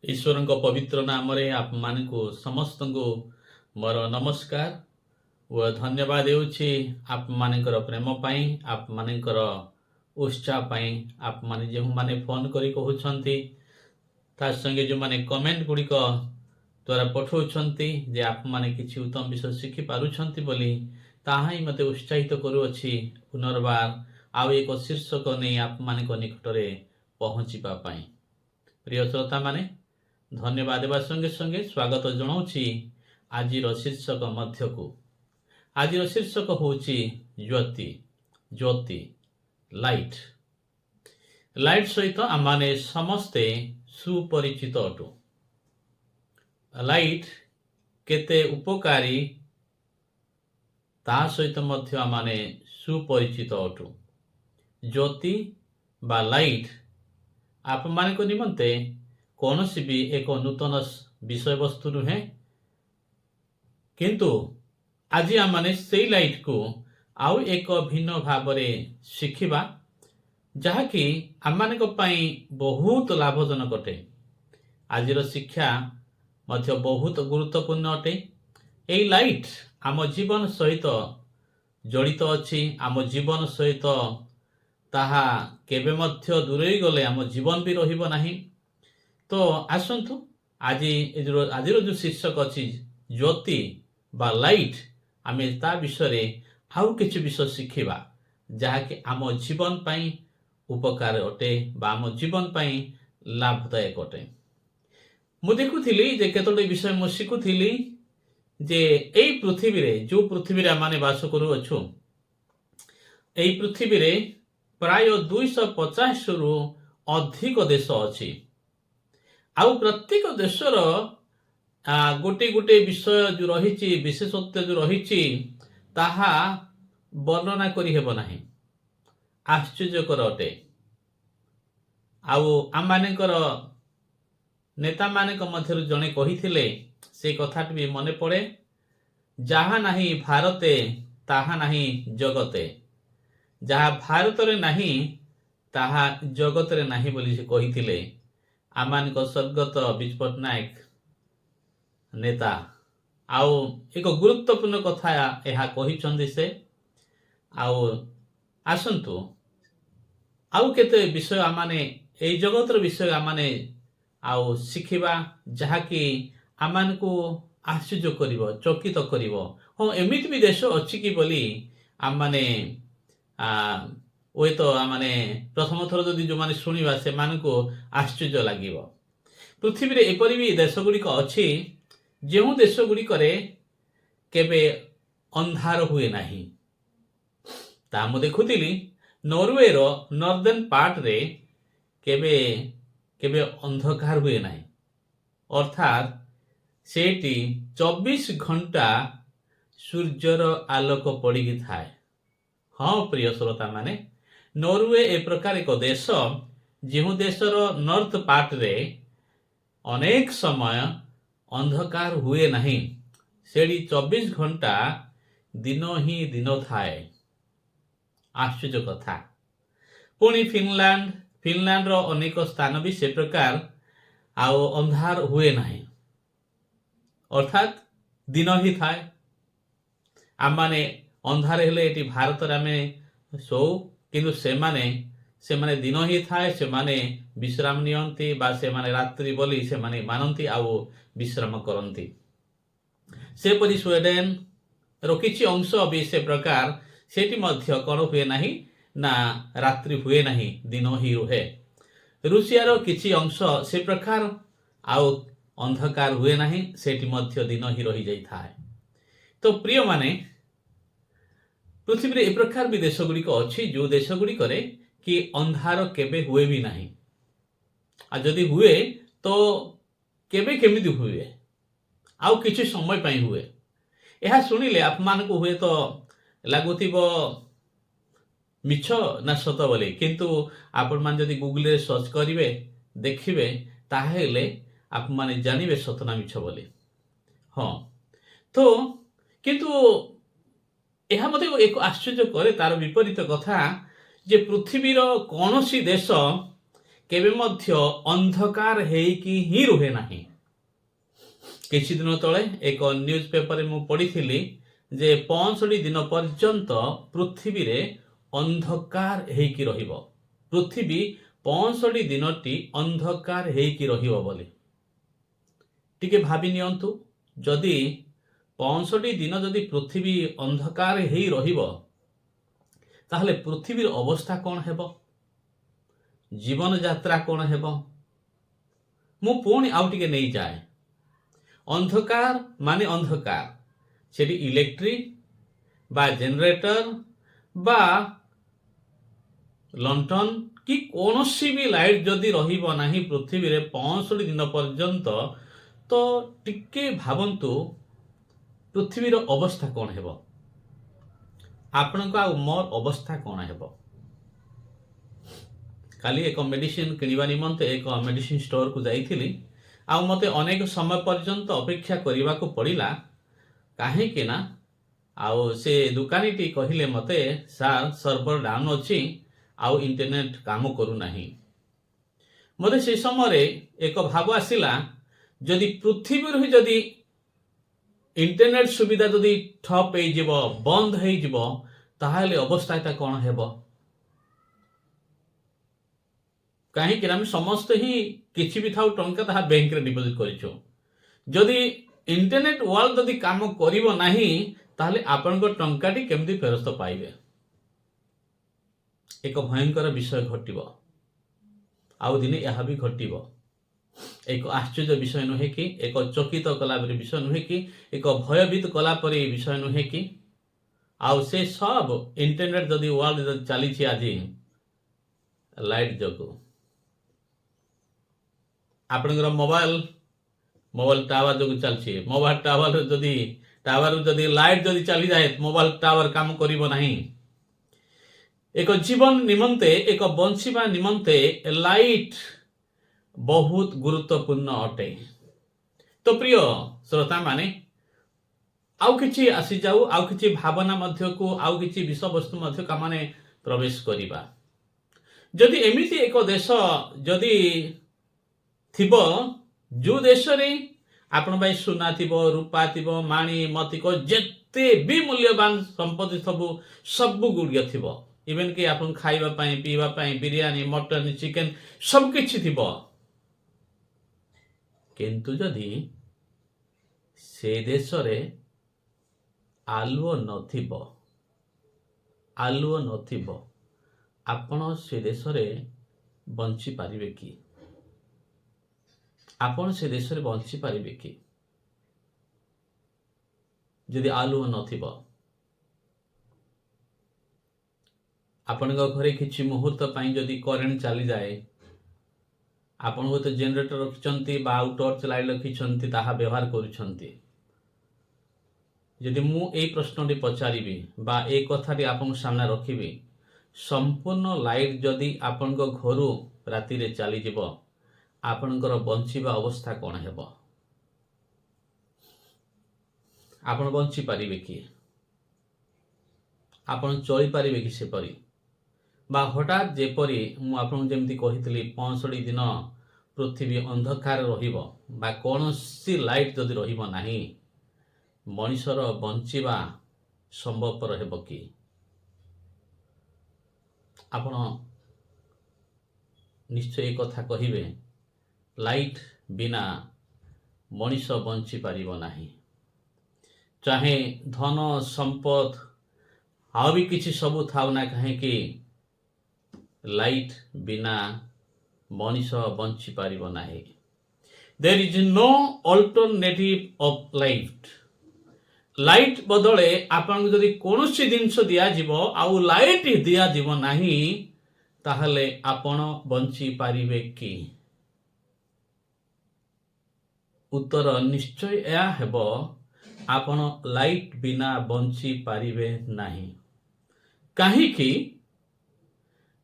ईश्वर पवित्र नाम आप मानकु समस्त मोर नमस्कार व धन्यवाद देउछि आप मानकर प्रेम पाई आप मानकर उत्साह पाई आप माने जो माने फोन करी कहउछंती ता संगे जो माने कमेंट गुड़िक द्वारा पठाउछंती जे आप माने किछि उत्तम विषय शिखि पारुछंती बोली ताहा ही मते उत्साहित करूअछि पुनर्बार आउ एक शीर्षक नहीं आप मानक निकटरे पहुँचीबा पाई। प्रिय श्रोता माने धन्यवाद देवा संगे संगे स्वागत जनाऊँगी आज शीर्षक मध्य को। आज शीर्षक होची ज्योति ज्योति लाइट। लाइट सहित आमाने समस्ते सुपरिचित अटु। लाइट केते उपकारी ता सहित मध्य आमाने सुपरिचित अटु। ज्योति बा लाइट आप मानक निमंते कौन सी भी एक नूतन विषय वस्तु नुहे, किंतु आज आम माने से लाइट को आउ एक भिन्न भाव शिखिबा जहाँकि आम मानक पई बहुत लाभजनक अटे। आज शिक्षा मध्य बहुत गुरुत्वपूर्ण अटे। यही लाइट आम जीवन सहित जड़ित अच्छी। आम जीवन सहित ताहा केबे मध्य दूरेई गले आम जीवन भी रहिबो नाही। तो आसतु आज जो शीर्षक अच्छी ज्योति बा लाइट आम ता विषय आउ किछि विषय शिखिबा जहाँकि आम जीवन पाई उपकार अटे बा आम जीवन पाई लाभदायक अटे। मु देखुथिली जे केतोटी विषय मु शिखुथिली जे एई पृथ्वी रे जो पृथ्वी रे आमाने वास करू अछु एई पृथ्वी रे प्राय 250 रु अधिक देश अछि। आउ प्रत्येक देशर गोटे गोटे विषय जो रही विशेषत्व जो रही ताहा वर्णना करी हेब नाही। आश्चर्यकर अटे। आउ आम मानकर नेता मानक मध्यरु जणे कहिथिले से कथाटी भी मने पड़े, जहा नाही भारते ताहा नाही जगते, जहा भारत रे नाही ताहा जगत रे नाही बोली से कहिथिले आमान को स्वर्गत विजु पट्टनायक नेता। आउ एक गुरुत्वपूर्ण कथा यह कहिछंदी से। आउ आसंतु आउ केते विषय आमाने एई जगतर विषय आमाने आउ शिखिबा जहाँकि आमान को आश्चर्य करिवो चकित करिवो। हाँ एमिति भी देश अछि कि बोली आमाने ओए तो आमाने प्रथम थर जदि जो माने शुणिबा से मान को आश्चर्य लागिवो। पृथ्वी रे एपरि भी देश गुड़िक अछि जेहु देश गुड़िक रे केबे अंधार हुए नाही। ता मु देखुथिली नॉर्वे रो नॉर्दर्न पार्ट रे केबे केबे अंधकार हुए नाही। अर्थात सेठी 24 घंटा सूर्यर आलोक पड़िकी थाए। हाँ प्रिय श्रोता माने नॉर्वे ए प्रकार एक देश जो देशर नॉर्थ पार्ट रे अनेक समय अंधकार हुए नहीं। सेठी 24 घंटा दिन ही दिन थाए। आश्चर्य कथा। पुणी फिनलैंड रो अनेक स्थान भी से प्रकार आउ अंधार हुए नहीं। अर्थात दिन ही थाए। आम माने अंधार हेले एटी भारत रे आमे सो किंतु सेमाने दिन ही थाए। सेमाने विश्राम नियंती बा सेमाने रात्रि बोली सेमाने मानती आउ विश्राम करती। सेपरि स्वीडेन रो किछि अंश भी से प्रकार सेठी मध्य कौन हुए नहीं ना रात्रि हुए नहीं दिन ही रुहे। रूसिया रो किछि अंश से प्रकार आउ अंधकार हुए नहीं सेठी मध्य दिन ही रही जाई थाए। तो प्रिय माने पृथ्वी रे ए प्रकार भी देश गुड़िक अच्छी जो देश गुड़िक कि अंधार केबे हुए भी नहीं। आ जदि हुए तो केबे केमिति हुए आउ किछि समय पाई हुए। यह शुणिले आप मान को हुए तो लगुथिबो मिछ ना सत बोली, किंतु आपण मान जदि गूगल रे सर्च करिवे देखिबे ताहेले आप माने जानिबे सत ना मिछ बोली। हाँ तो किंतु यह मते एक आश्चर्य करे तार विपरीत कथा जे पृथ्वीर कौन सी देश କେବେ ମଧ୍ୟ ଅନ୍ଧକାର ହେଇକି ହିଁ ରୁହେ ନାହିଁ। କିଛି ଦିନ ତଳେ ଏକ ନ୍ୟୁଜ୍ ପେପରରେ ମୁଁ ପଢ଼ିଥିଲି ଯେ 65 ଦିନ ପର୍ଯ୍ୟନ୍ତ ପୃଥିବୀରେ ଅନ୍ଧକାର ହେଇକି ରହିବ। ପୃଥିବୀ 65 ଦିନଟି ଅନ୍ଧକାର ହେଇକି ରହିବ ବୋଲି। ଟିକେ ଭାବି ନିଅନ୍ତୁ, ଯଦି 65 ଦିନ ଯଦି ପୃଥିବୀ ଅନ୍ଧକାର ହେଇ ରହିବ, ତାହେଲେ ପୃଥିବୀର ଅବସ୍ଥା କ'ଣ ହେବ? ଜୀବନଯାତ୍ରା କ'ଣ ହେବ? ମୁଁ ପୁଣି ଆଉ ଟିକେ ନେଇଯାଏ। ଅନ୍ଧକାର ମାନେ ଅନ୍ଧକାର, ସେଠି ଇଲେକ୍ଟ୍ରିକ୍ বা ଜେନେରେଟର বা ଲଣ୍ଠନ କି କୌଣସି ବି ଲାଇଟ୍ ଯଦି ରହିବ ନାହିଁ ପୃଥିବୀରେ 65 ଦିନ ପର୍ଯ୍ୟନ୍ତ, ତ ଟିକେ ଭାବନ୍ତୁ ପୃଥିବୀର ଅବସ୍ଥା କ'ଣ ହେବ? ଆପଣଙ୍କ ଆଉ ମୋର ଅବସ୍ଥା କ'ଣ ହେବ? କାଲି ଏକ ମେଡିସିନ କିଣିବା ନିମନ୍ତେ ଏକ ମେଡିସିନ ଷ୍ଟୋରକୁ ଯାଇଥିଲି। ଆଉ ମୋତେ ଅନେକ ସମୟ ପର୍ଯ୍ୟନ୍ତ ଅପେକ୍ଷା କରିବାକୁ ପଡ଼ିଲା। କାହିଁକି ନା ଆଉ ସେ ଦୋକାନୀଟି କହିଲେ ମୋତେ, ସାର୍ ସର୍ଭର ଡାଉନ୍ ଅଛି, ଆଉ ଇଣ୍ଟରନେଟ୍ କାମ କରୁନାହିଁ। ମୋତେ ସେ ସମୟରେ ଏକ ଭାବ ଆସିଲା, ଯଦି ପୃଥିବୀରୁ ହିଁ ଯଦି ଇଣ୍ଟରନେଟ୍ ସୁବିଧା ଯଦି ଠପ୍ ହେଇଯିବ, ବନ୍ଦ ହେଇଯିବ, ତାହେଲେ ଅବସ୍ଥାଟା କ'ଣ ହେବ? କାହିଁକି ନା ଆମେ ସମସ୍ତେ ହିଁ କିଛି ବି ଥାଉ ଟଙ୍କା ତାହା ବ୍ୟାଙ୍କରେ ଡିପୋଜିଟ୍ କରିଛୁ। ଯଦି ଇଣ୍ଟରନେଟ୍ ୱାର୍ଲଡ ଯଦି କାମ କରିବ ନାହିଁ, ତାହେଲେ ଆପଣଙ୍କ ଟଙ୍କାଟି କେମିତି ଫେରସ୍ତ ପାଇବେ? ଏକ ଭୟଙ୍କର ବିଷୟ ଘଟିବ। ଆଉ ଦିନେ ଏହା ବି ଘଟିବ। ଏକ ଆଶ୍ଚର୍ଯ୍ୟ ବିଷୟ ନୁହେଁ କି? ଏକ ଚକିତ କଲା ପରି ବିଷୟ ନୁହେଁ କି? ଏକ ଭୟଭୀତ କଲା ପରି ବିଷୟ ନୁହେଁ କି? ଆଉ ସେ ସବ ଇଣ୍ଟରନେଟ୍ ଯଦି ୱାର୍ଲଡ ଯଦି ଚାଲିଛି ଆଜି ଲାଇଟ୍ ଯୋଗୁଁ। ଆପଣଙ୍କର ମୋବାଇଲ ଟାୱାର ଯୋଗୁଁ ଚାଲିଛି। ମୋବାଇଲ ଟାୱାର ଯଦି ଲାଇଟ୍ ଯଦି ଚାଲିଯାଏ, ମୋବାଇଲ ଟାୱାର କାମ କରିବ ନାହିଁ। ଏକ ଜୀବନ ନିମନ୍ତେ, ଏକ ବଞ୍ଚିବା ନିମନ୍ତେ ଲାଇଟ୍ ବହୁତ ଗୁରୁତ୍ୱପୂର୍ଣ୍ଣ ଅଟେ। ତ ପ୍ରିୟ ଶ୍ରୋତାମାନେ, ଆଉ କିଛି ଆସିଯାଉ, ଆଉ କିଛି ଭାବନା ମଧ୍ୟକୁ, ଆଉ କିଛି ବିଷୟବସ୍ତୁ ମଧ୍ୟ ଆମେ ପ୍ରବେଶ କରିବା। ଯଦି ଏମିତି ଏକ ଦେଶ ଯଦି ଥିବ, ଯେଉଁ ଦେଶରେ ଆପଣ ପାଇଁ ସୁନା ଥିବ, ରୂପା ଥିବ, ମାଣି ମତିକ ଯେତେ ବି ମୂଲ୍ୟବାନ ସମ୍ପତ୍ତି ସବୁ ଗୁଡ଼ିକ ଥିବ, ଇଭେନ୍ କି ଆପଣ ଖାଇବା ପାଇଁ, ପିଇବା ପାଇଁ ବିରିୟାନୀ, ମଟନ, ଚିକେନ ସବୁ କିଛି ଥିବ, କିନ୍ତୁ ଯଦି ସେ ଦେଶରେ ଆଲୁଅ ନଥିବ, ଆପଣ ସେ ଦେଶରେ ବଞ୍ଚିପାରିବେ କି? ଆପଣ ସେ ଦେଶରେ ବଞ୍ଚିପାରିବେ କି? ଯଦି ଆଲୁଅ ନଥିବ, ଆପଣଙ୍କ ଘରେ କିଛି ମୁହୂର୍ତ୍ତ ପାଇଁ ଯଦି କରେଣ୍ଟ ଚାଲିଯାଏ, ଆପଣ ହୁଏତ ଜେନେରେଟର ରଖିଛନ୍ତି ବା ଆଉ ଟର୍ଚ୍ଚ ଲାଇଟ୍ ରଖିଛନ୍ତି, ତାହା ବ୍ୟବହାର କରୁଛନ୍ତି। ଯଦି ମୁଁ ଏଇ ପ୍ରଶ୍ନଟି ପଚାରିବି ବା এই କଥାଟି ଆପଣଙ୍କ ସାମ୍ନା ରଖିବି, ସମ୍ପୂର୍ଣ୍ଣ ଲାଇଟ୍ ଯଦି ଆପଣଙ୍କ ଘରୁ ରାତିରେ ଚାଲିଯିବ, ଆପଣଙ୍କର ବଞ୍ଚିବା ଅବସ୍ଥା କ'ଣ ହେବ? ଆପଣ ବଞ୍ଚିପାରିବେ କି? ଆପଣ ଚଳିପାରିବେ କି ସେପରି? ବା ହଠାତ୍ ଯେପରି ମୁଁ ଆପଣଙ୍କୁ ଯେମିତି କହିଥିଲି, 65 ଦିନ ପୃଥିବୀ ଅନ୍ଧକାର ରହିବ ବା କୌଣସି ଲାଇଟ୍ ଯଦି ରହିବ ନାହିଁ, ମଣିଷର ବଞ୍ଚିବା ସମ୍ଭବପର ହେବ କି? ଆପଣ ନିଶ୍ଚୟ ଏ କଥା କହିବେ, ଲାଇଟ୍ ବିନା ମଣିଷ ବଞ୍ଚିପାରିବ ନାହିଁ। ଚାହେଁ ଧନ ସମ୍ପଦ ଆଉ ବି କିଛି ସବୁ ଥାଉ ନା କାହିଁକି, ଲାଇଟ୍ ବିନା ମଣିଷ ବଞ୍ଚିପାରିବ ନାହିଁ। There is no alternative of light. Light ବଦଳେ ଆପଣଙ୍କୁ ଯଦି କୌଣସି ଜିନିଷ ଦିଆଯିବ ଆଉ ଲାଇଟ୍ ଦିଆଯିବ ନାହିଁ, ତାହେଲେ ଆପଣ ବଞ୍ଚିପାରିବେ କି? ଉତ୍ତର ନିଶ୍ଚୟ ଏହା ହେବ, ଆପଣ ଲାଇଟ୍ ବିନା ବଞ୍ଚିପାରିବେ ନାହିଁ। କାହିଁକି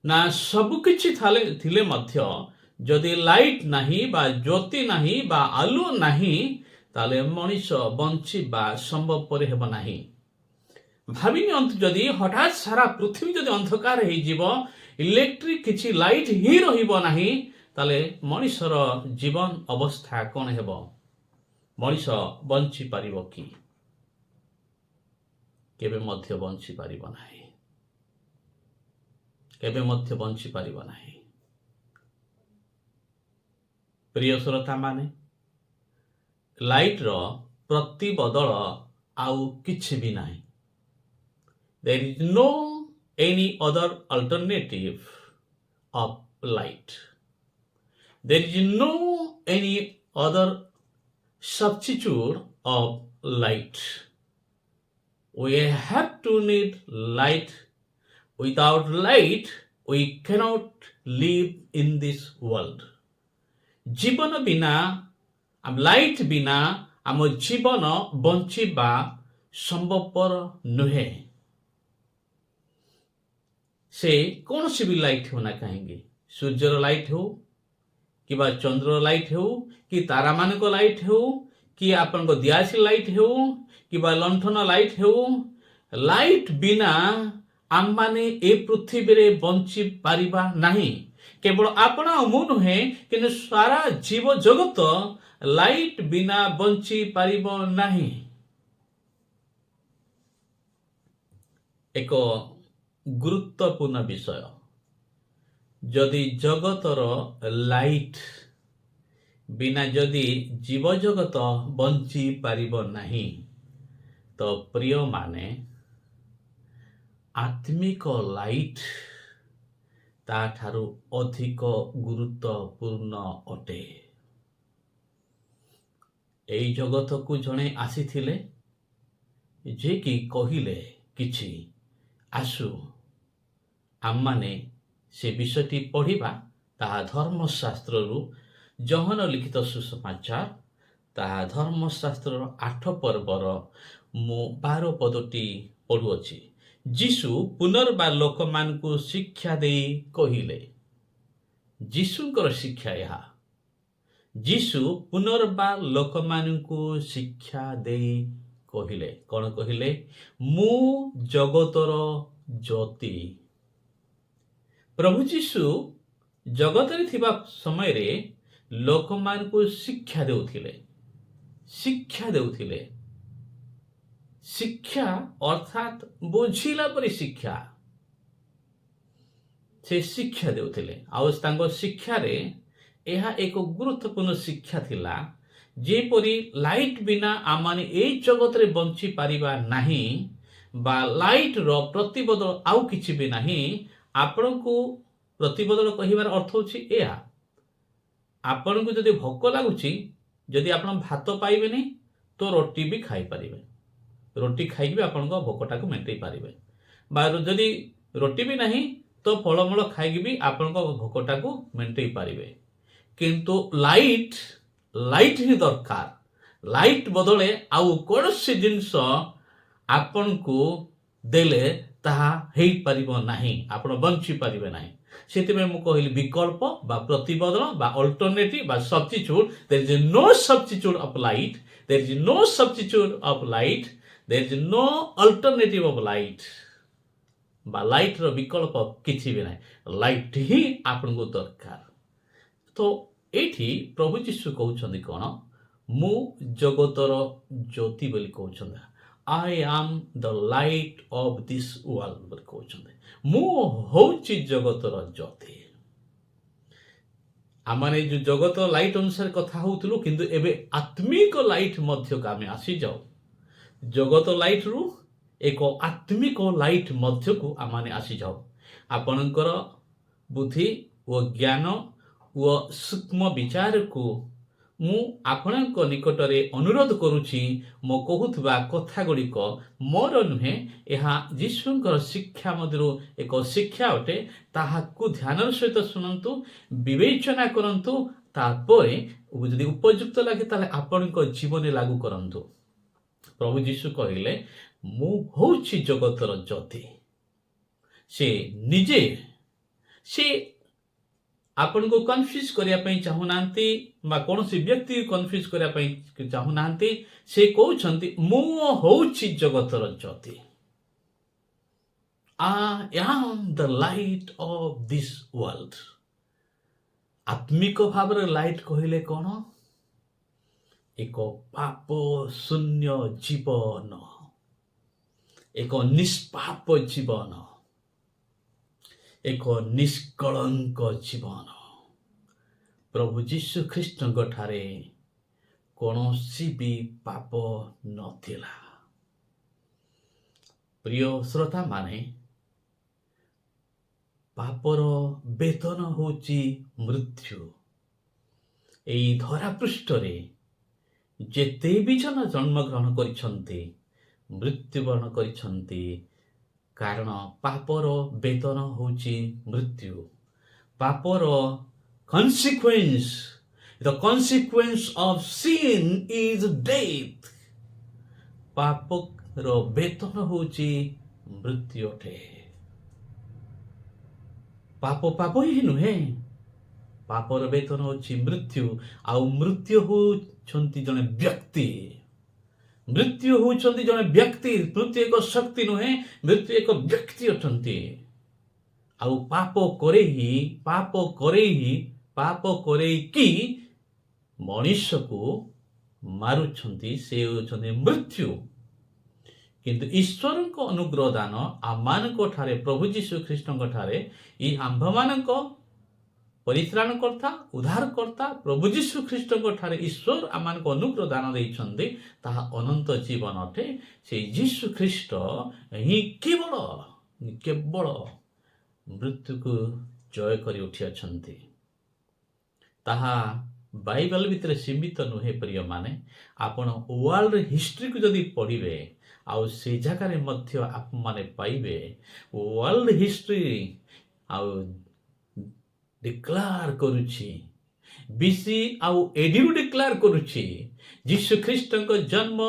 ନା ସବୁକିଛି ଥିଲେ ମଧ୍ୟ ଯଦି ଲାଇଟ୍ ନାହିଁ ବା ଜ୍ୟୋତି ନାହିଁ ବା ଆଲୁଅ ନାହିଁ, ତାହେଲେ ମଣିଷ ବଞ୍ଚିବା ସମ୍ଭବପର ହେବ ନାହିଁ। ଭାବି ନିଅନ୍ତୁ, ଯଦି ହଠାତ୍ ସାରା ପୃଥିବୀ ଯଦି ଅନ୍ଧକାର ହେଇଯିବ, ଇଲେକ୍ଟ୍ରିକ୍ କିଛି ଲାଇଟ୍ ହିଁ ରହିବ ନାହିଁ, ତାହେଲେ ମଣିଷର ଜୀବନ ଅବସ୍ଥା କ'ଣ ହେବ? ମଣିଷ ବଞ୍ଚିପାରିବ କି? କେବେ ମଧ୍ୟ ବଞ୍ଚିପାରିବ ନାହିଁ। କେବେ ମଧ୍ୟ ବଞ୍ଚିପାରିବ ନାହିଁ। ପ୍ରିୟ ଶ୍ରୋତାମାନେ, ଲାଇଟ୍ର ପ୍ରତିବଦଳ ଆଉ କିଛି ବି ନାହିଁ। There is no any other alternative of light. There is no any other substitute of light. We have to need light. Without light, we cannot live in this world. ଜୀବନ ବିନା, ଲାଇଟ୍ ବିନା ଆମ ଜୀବନ ବଞ୍ଚିବା ସମ୍ଭବପର ନୁହେଁ। ସେ କୌଣସି ବି ଲାଇଟ୍ ହେଉ ନା କାହିଁକି, ସୂର୍ଯ୍ୟର ଲାଇଟ୍ ହେଉ କିମ୍ବା ଚନ୍ଦ୍ରର ଲାଇଟ୍ ହେଉ କି ତାରାମାନଙ୍କ ଲାଇଟ୍ ହେଉ କି ଆପଣଙ୍କ ଦିଆସିଲ ଲାଇଟ୍ ହେଉ କିମ୍ବା ଲଣ୍ଠନ ଲାଇଟ୍ ହେଉ, ଲାଇଟ୍ ବିନା ଆମମାନେ ଏ ପୃଥିବୀରେ ବଞ୍ଚି ପାରିବା ନାହିଁ। କେବଳ ଆପଣ ଆଉ ମୁଁ ନୁହେଁ, କିନ୍ତୁ ସାରା ଜୀବ ଜଗତ ଲାଇଟ୍ ବିନା ବଞ୍ଚି ପାରିବ ନାହିଁ। ଏକ ଗୁରୁତ୍ୱପୂର୍ଣ୍ଣ ବିଷୟ, ଯଦି ଜଗତର ଲାଇଟ୍ ବିନା ଯଦି ଜୀବଜଗତ ବଞ୍ଚି ପାରିବ ନାହିଁ, ତ ପ୍ରିୟମାନେ, ଆତ୍ମିକ ଲାଇଟ୍ ତାଠାରୁ ଅଧିକ ଗୁରୁତ୍ୱପୂର୍ଣ୍ଣ ଅଟେ। ଏହି ଜଗତକୁ ଜଣେ ଆସିଥିଲେ, ଯେ କି କହିଲେ କିଛି ଆସୁ ଆମମାନେ ସେ ବିଷୟଟି ପଢ଼ିବା। ତାହା ଧର୍ମଶାସ୍ତ୍ରରୁ ଯୋହନ ଲିଖିତ ସୁସମାଚାର, ତାହା ଧର୍ମଶାସ୍ତ୍ରର 8 ପର୍ବର ମୁଁ 12 ପଦଟି ପଢ଼ୁଅଛି। ଯୀଶୁ ପୁନର୍ବାର ଲୋକମାନଙ୍କୁ ଶିକ୍ଷା ଦେଇ କହିଲେ, ଯୀଶୁଙ୍କର ଶିକ୍ଷା ଏହା। ଯୀଶୁ ପୁନର୍ବାର ଲୋକମାନଙ୍କୁ ଶିକ୍ଷା ଦେଇ କହିଲେ, କ'ଣ କହିଲେ? ମୁଁ ଜଗତର ଜ୍ୟୋତି। ପ୍ରଭୁ ଯୀଶୁ ଜଗତରେ ଥିବା ସମୟରେ ଲୋକମାନଙ୍କୁ ଶିକ୍ଷା ଦେଉଥିଲେ। ଶିକ୍ଷା ଅର୍ଥାତ୍ ବୁଝିଲା ପରି ଶିକ୍ଷା। ସେ ଶିକ୍ଷା ଦେଉଥିଲେ, ଆଉ ତାଙ୍କ ଶିକ୍ଷାରେ ଏହା ଏକ ଗୁରୁତ୍ୱପୂର୍ଣ୍ଣ ଶିକ୍ଷା ଥିଲା। ଯେପରି ଲାଇଟ୍ ବିନା ଆମମାନେ ଏହି ଜଗତରେ ବଞ୍ଚି ପାରିବା ନାହିଁ, ବା ଲାଇଟ୍ର ପ୍ରତିବଦଳ ଆଉ କିଛି ବି ନାହିଁ। ଆପଣଙ୍କୁ ପ୍ରତିବଦଳ କହିବାର ଅର୍ଥ ହେଉଛି ଏହା, ଆପଣଙ୍କୁ ଯଦି ଭୋକ ଲାଗୁଛି, ଯଦି ଆପଣ ଭାତ ପାଇବେନି ତ ରୁଟି ବି ଖାଇପାରିବେ। ରୁଟି ଖାଇକି ବି ଆପଣଙ୍କ ଭୋକଟାକୁ ମେଣ୍ଟେଇ ପାରିବେ, ବା ଯଦି ରୁଟି ବି ନାହିଁ ତ ଫଳମୂଳ ଖାଇକି ବି ଆପଣଙ୍କ ଭୋକଟାକୁ ମେଣ୍ଟେଇ ପାରିବେ। କିନ୍ତୁ ଲାଇଟ୍ ହିଁ ଦରକାର। ଲାଇଟ୍ ବଦଳେ ଆଉ କୌଣସି ଜିନିଷ ଆପଣଙ୍କୁ ଦେଲେ ତାହା ହେଇପାରିବ ନାହିଁ, ଆପଣ ବଞ୍ଚି ପାରିବେ ନାହିଁ। ସେଥିପାଇଁ ମୁଁ କହିଲି ବିକଳ୍ପ ବା ପ୍ରତିବଦଳ ବା ଅଲ୍ଟରନେଟିଭ ବା substitute. There is no substitute of light, there is no substitute of light, there is no alternative of light. ବା ଲାଇଟ୍ର ବିକଳ୍ପ କିଛି ବି ନାହିଁ, ଲାଇଟ୍ ହିଁ ଆପଣଙ୍କୁ ଦରକାର। ତ ଏଇଠି ପ୍ରଭୁ ଯୀଶୁ କହୁଛନ୍ତି କ'ଣ? ମୁଁ ଜଗତର ଜ୍ୟୋତି ବୋଲି କହୁଛନ୍ତି। I am the light of this world ବୋଲି କହୁଛନ୍ତି। ମୁଁ ହେଉଛି ଜଗତର ଜ୍ୟୋତି। ଆମମାନେ ଯେଉଁ ଜଗତ ଲାଇଟ୍ ଅନୁସାରେ କଥା ହେଉଥିଲୁ, କିନ୍ତୁ ଏବେ ଆତ୍ମିକ ଲାଇଟ୍ ମଧ୍ୟକୁ ଆମେ ଆସିଯାଉ। ଜଗତ ଲାଇଟ୍ରୁ ଏକ ଆତ୍ମିକ ଲାଇଟ୍ ମଧ୍ୟକୁ ଆମମାନେ ଆସିଯାଉ। ଆପଣଙ୍କର ବୁଦ୍ଧି ଓ ଜ୍ଞାନ ଓ ସୂକ୍ଷ୍ମ ବିଚାରକୁ ମୁଁ ଆପଣଙ୍କ ନିକଟରେ ଅନୁରୋଧ କରୁଛି। ମୁଁ କହୁଥିବା କଥା ଗୁଡ଼ିକ ମୋର ନୁହେଁ, ଏହା ଯୀଶୁଙ୍କର ଶିକ୍ଷା ମଧ୍ୟରୁ ଏକ ଶିକ୍ଷା ଅଟେ। ତାହାକୁ ଧ୍ୟାନର ସହିତ ଶୁଣନ୍ତୁ, ବିବେଚନା କରନ୍ତୁ, ତାପରେ ଯଦି ଉପଯୁକ୍ତ ଲାଗେ ତାହେଲେ ଆପଣଙ୍କ ଜୀବନରେ ଲାଗୁ କରନ୍ତୁ। ପ୍ରଭୁ ଯୀଶୁ କହିଲେ, ମୁଁ ହେଉଛି ଜଗତର ଜ୍ୟୋତି। ସେ ନିଜେ ଆପଣଙ୍କୁ କନଫ୍ୟୁଜ କରିବା ପାଇଁ ଚାହୁଁନାହାନ୍ତି, ବା କୌଣସି ବ୍ୟକ୍ତି କନଫ୍ୟୁଜ କରିବା ପାଇଁ ଚାହୁଁନାହାନ୍ତି। ସେ କହୁଛନ୍ତି, ମୁଁ ହେଉଛି ଜଗତର Jyoti. I am the light of this world. ଆତ୍ମିକ ଭାବରେ ଲାଇଟ୍ କହିଲେ କ'ଣ? ଏକ ପାପ ଶୂନ୍ୟ ଜୀବନ, ଏକ ନିଷ୍ପାପ ଜୀବନ, ଏକ ନିଷ୍କଳଙ୍କ ଜୀବନ। ପ୍ରଭୁ ଯୀଶୁ ଖ୍ରୀଷ୍ଟଙ୍କ ଠାରେ କୌଣସି ବି ପାପ ନଥିଲା। ପ୍ରିୟ ଶ୍ରୋତାମାନେ, ପାପର ବେତନ ହେଉଛି ମୃତ୍ୟୁ। ଏହି ଧରାପୃଷ୍ଠରେ ଯେତେ ବି ଜନ ଜନ୍ମଗ୍ରହଣ କରିଛନ୍ତି ମୃତ୍ୟୁବରଣ କରିଛନ୍ତି, କାରଣ ପାପର ବେତନ ହେଉଛି ମୃତ୍ୟୁ। ପାପର the consequence of sin is death. ପାପର ବେତନ ହେଉଛି ମୃତ୍ୟୁ ଅଟେ। ପାପ ହିଁ ନୁହେଁ, ପାପର ବେତନ ହେଉଛି ମୃତ୍ୟୁ। ଆଉ ମୃତ୍ୟୁ ହେଉଛନ୍ତି ଜଣେ ବ୍ୟକ୍ତି। ମୃତ୍ୟୁ ହେଉଛନ୍ତି ଜଣେ ବ୍ୟକ୍ତି। ମୃତ୍ୟୁ ଏକ ଶକ୍ତି ନୁହେଁ, ମୃତ୍ୟୁ ଏକ ବ୍ୟକ୍ତି ଅଟନ୍ତି। ଆଉ ପାପ କରେଇକି ମଣିଷକୁ ମାରୁଛନ୍ତି, ସେ ହେଉଛନ୍ତି ମୃତ୍ୟୁ। କିନ୍ତୁ ଈଶ୍ୱରଙ୍କ ଅନୁଗ୍ରହ ଦାନ ଆମମାନଙ୍କ ଠାରେ, ପ୍ରଭୁ ଯୀଶୁ ଖ୍ରୀଷ୍ଟଙ୍କ ଠାରେ, ଏହି ଆମ୍ଭମାନଙ୍କ ପରିତ୍ରାଣକର୍ତ୍ତା ଉଦ୍ଧାରକର୍ତ୍ତା ପ୍ରଭୁ ଯୀଶୁ ଖ୍ରୀଷ୍ଟଙ୍କ ଠାରେ ଈଶ୍ୱର ଆମମାନଙ୍କୁ ଅନୁଗ୍ରହ ଦାନ ଦେଇଛନ୍ତି, ତାହା ଅନନ୍ତ ଜୀବନ ଅଟେ। ସେଇ ଯୀଶୁ ଖ୍ରୀଷ୍ଟ ହିଁ କେବଳ ମୃତ୍ୟୁକୁ ଜୟ କରି ଉଠିଅଛନ୍ତି। ତାହା ବାଇବେଲ ଭିତରେ ସୀମିତ ନୁହେଁ ପ୍ରିୟମାନେ। ଆପଣ ୱାର୍ଲଡ ହିଷ୍ଟ୍ରିକୁ ଯଦି ପଢ଼ିବେ, ଆଉ ସେ ଜାଗାରେ ମଧ୍ୟ ଆପଣମାନେ ପାଇବେ ୱାର୍ଲଡ ହିଷ୍ଟ୍ରି ଆଉ ଡିକ୍ଲାର କରୁଛି, ବିସି ଆଉ ଏଡିରୁ ଡିକ୍ଲାର କରୁଛି, ଯୀଶୁ ଖ୍ରୀଷ୍ଟଙ୍କ ଜନ୍ମ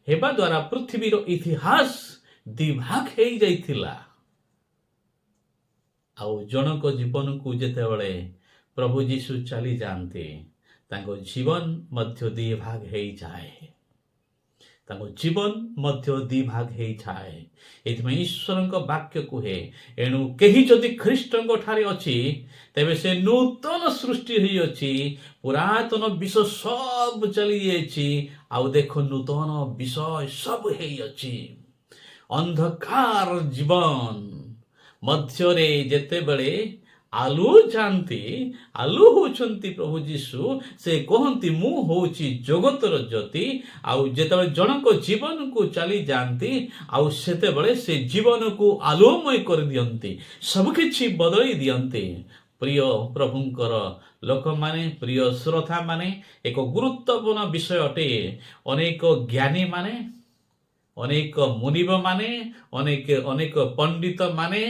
ହେବା ଦ୍ୱାରା ପୃଥିବୀର ଇତିହାସ ଦ୍ୱିଭାଗ ହେଇଯାଇଥିଲା। ଆଉ ଜଣଙ୍କ ଜୀବନକୁ ଯେତେବେଳେ ପ୍ରଭୁ ଯୀଶୁ ଚାଲିଯାଆନ୍ତି, ତାଙ୍କ ଜୀବନ ମଧ୍ୟ ଦ୍ୱିଭାଗ ହେଇଯାଏ। ଏଥିପାଇଁ ଈଶ୍ୱରଙ୍କ ବାକ୍ୟ କୁହେ, ଏଣୁ କେହି ଯଦି ଖ୍ରୀଷ୍ଟଙ୍କ ଠାରେ ଅଛି, ତେବେ ସେ ନୂତନ ସୃଷ୍ଟି ହୋଇଅଛି। ପୁରାତନ ବିଷୟ ସବୁ ଚାଲିଯାଇଛି, ଆଉ ଦେଖ ନୂତନ ବିଷୟ ସବୁ ହେଇଅଛି। ଅନ୍ଧକାର ଜୀବନ ମଧ୍ୟରେ ଯେତେବେଳେ ଆଲୁଅ ଯାଆନ୍ତି, ଆଲୁଅ ହେଉଛନ୍ତି ପ୍ରଭୁ ଯୀଶୁ। ସେ କହନ୍ତି, ମୁଁ ହେଉଛି ଜଗତର ଜ୍ୟୋତି। ଆଉ ଯେତେବେଳେ ଜଣଙ୍କ ଜୀବନକୁ ଚାଲି ଯାଆନ୍ତି, ଆଉ ସେତେବେଳେ ସେ ଜୀବନକୁ ଆଲୁଅମୟ କରିଦିଅନ୍ତି, ସବୁକିଛି ବଦଳାଇ ଦିଅନ୍ତି। ପ୍ରିୟ ପ୍ରଭୁଙ୍କର ଲୋକମାନେ, ପ୍ରିୟ ଶ୍ରୋତାମାନେ, ଏକ ଗୁରୁତ୍ୱପୂର୍ଣ୍ଣ ବିଷୟ ଅଟେ। ଅନେକ ଜ୍ଞାନୀମାନେ, ଅନେକ ମୁନିବମାନେ, ଅନେକ ପଣ୍ଡିତ ମାନେ,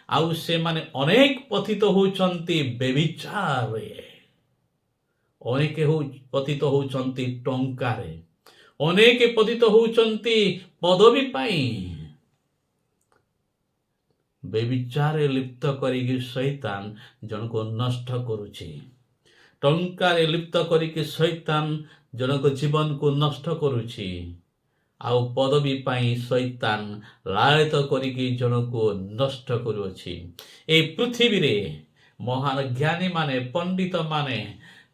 ଆଉ ସେମାନେ ଅନେକ ପତିତ ହେଉଛନ୍ତି ବ୍ୟଭିଚାରରେ, ଅନେକ ପତିତ ହେଉଛନ୍ତି ଟଙ୍କାରେ, ଅନେକ ପତିତ ହେଉଛନ୍ତି ପଦବୀ ପାଇଁ। ବ୍ୟଭିଚାରରେ ଲିପ୍ତ କରିକି ଶୈତାନ ଜଣକୁ ନଷ୍ଟ କରୁଛି। ଟଙ୍କାରେ ଲିପ୍ତ କରିକି ଶୈତାନ ଜଣଙ୍କ ଜୀବନକୁ ନଷ୍ଟ କରୁଛି। ଆଉ ପଦବୀ ପାଇଁ ଶୈତାନ ଲାଳିତ କରିକି ଜଣକୁ ନଷ୍ଟ କରୁଅଛି। ଏ ପୃଥିବୀରେ ମହାନ ଜ୍ଞାନୀମାନେ, ପଣ୍ଡିତମାନେ,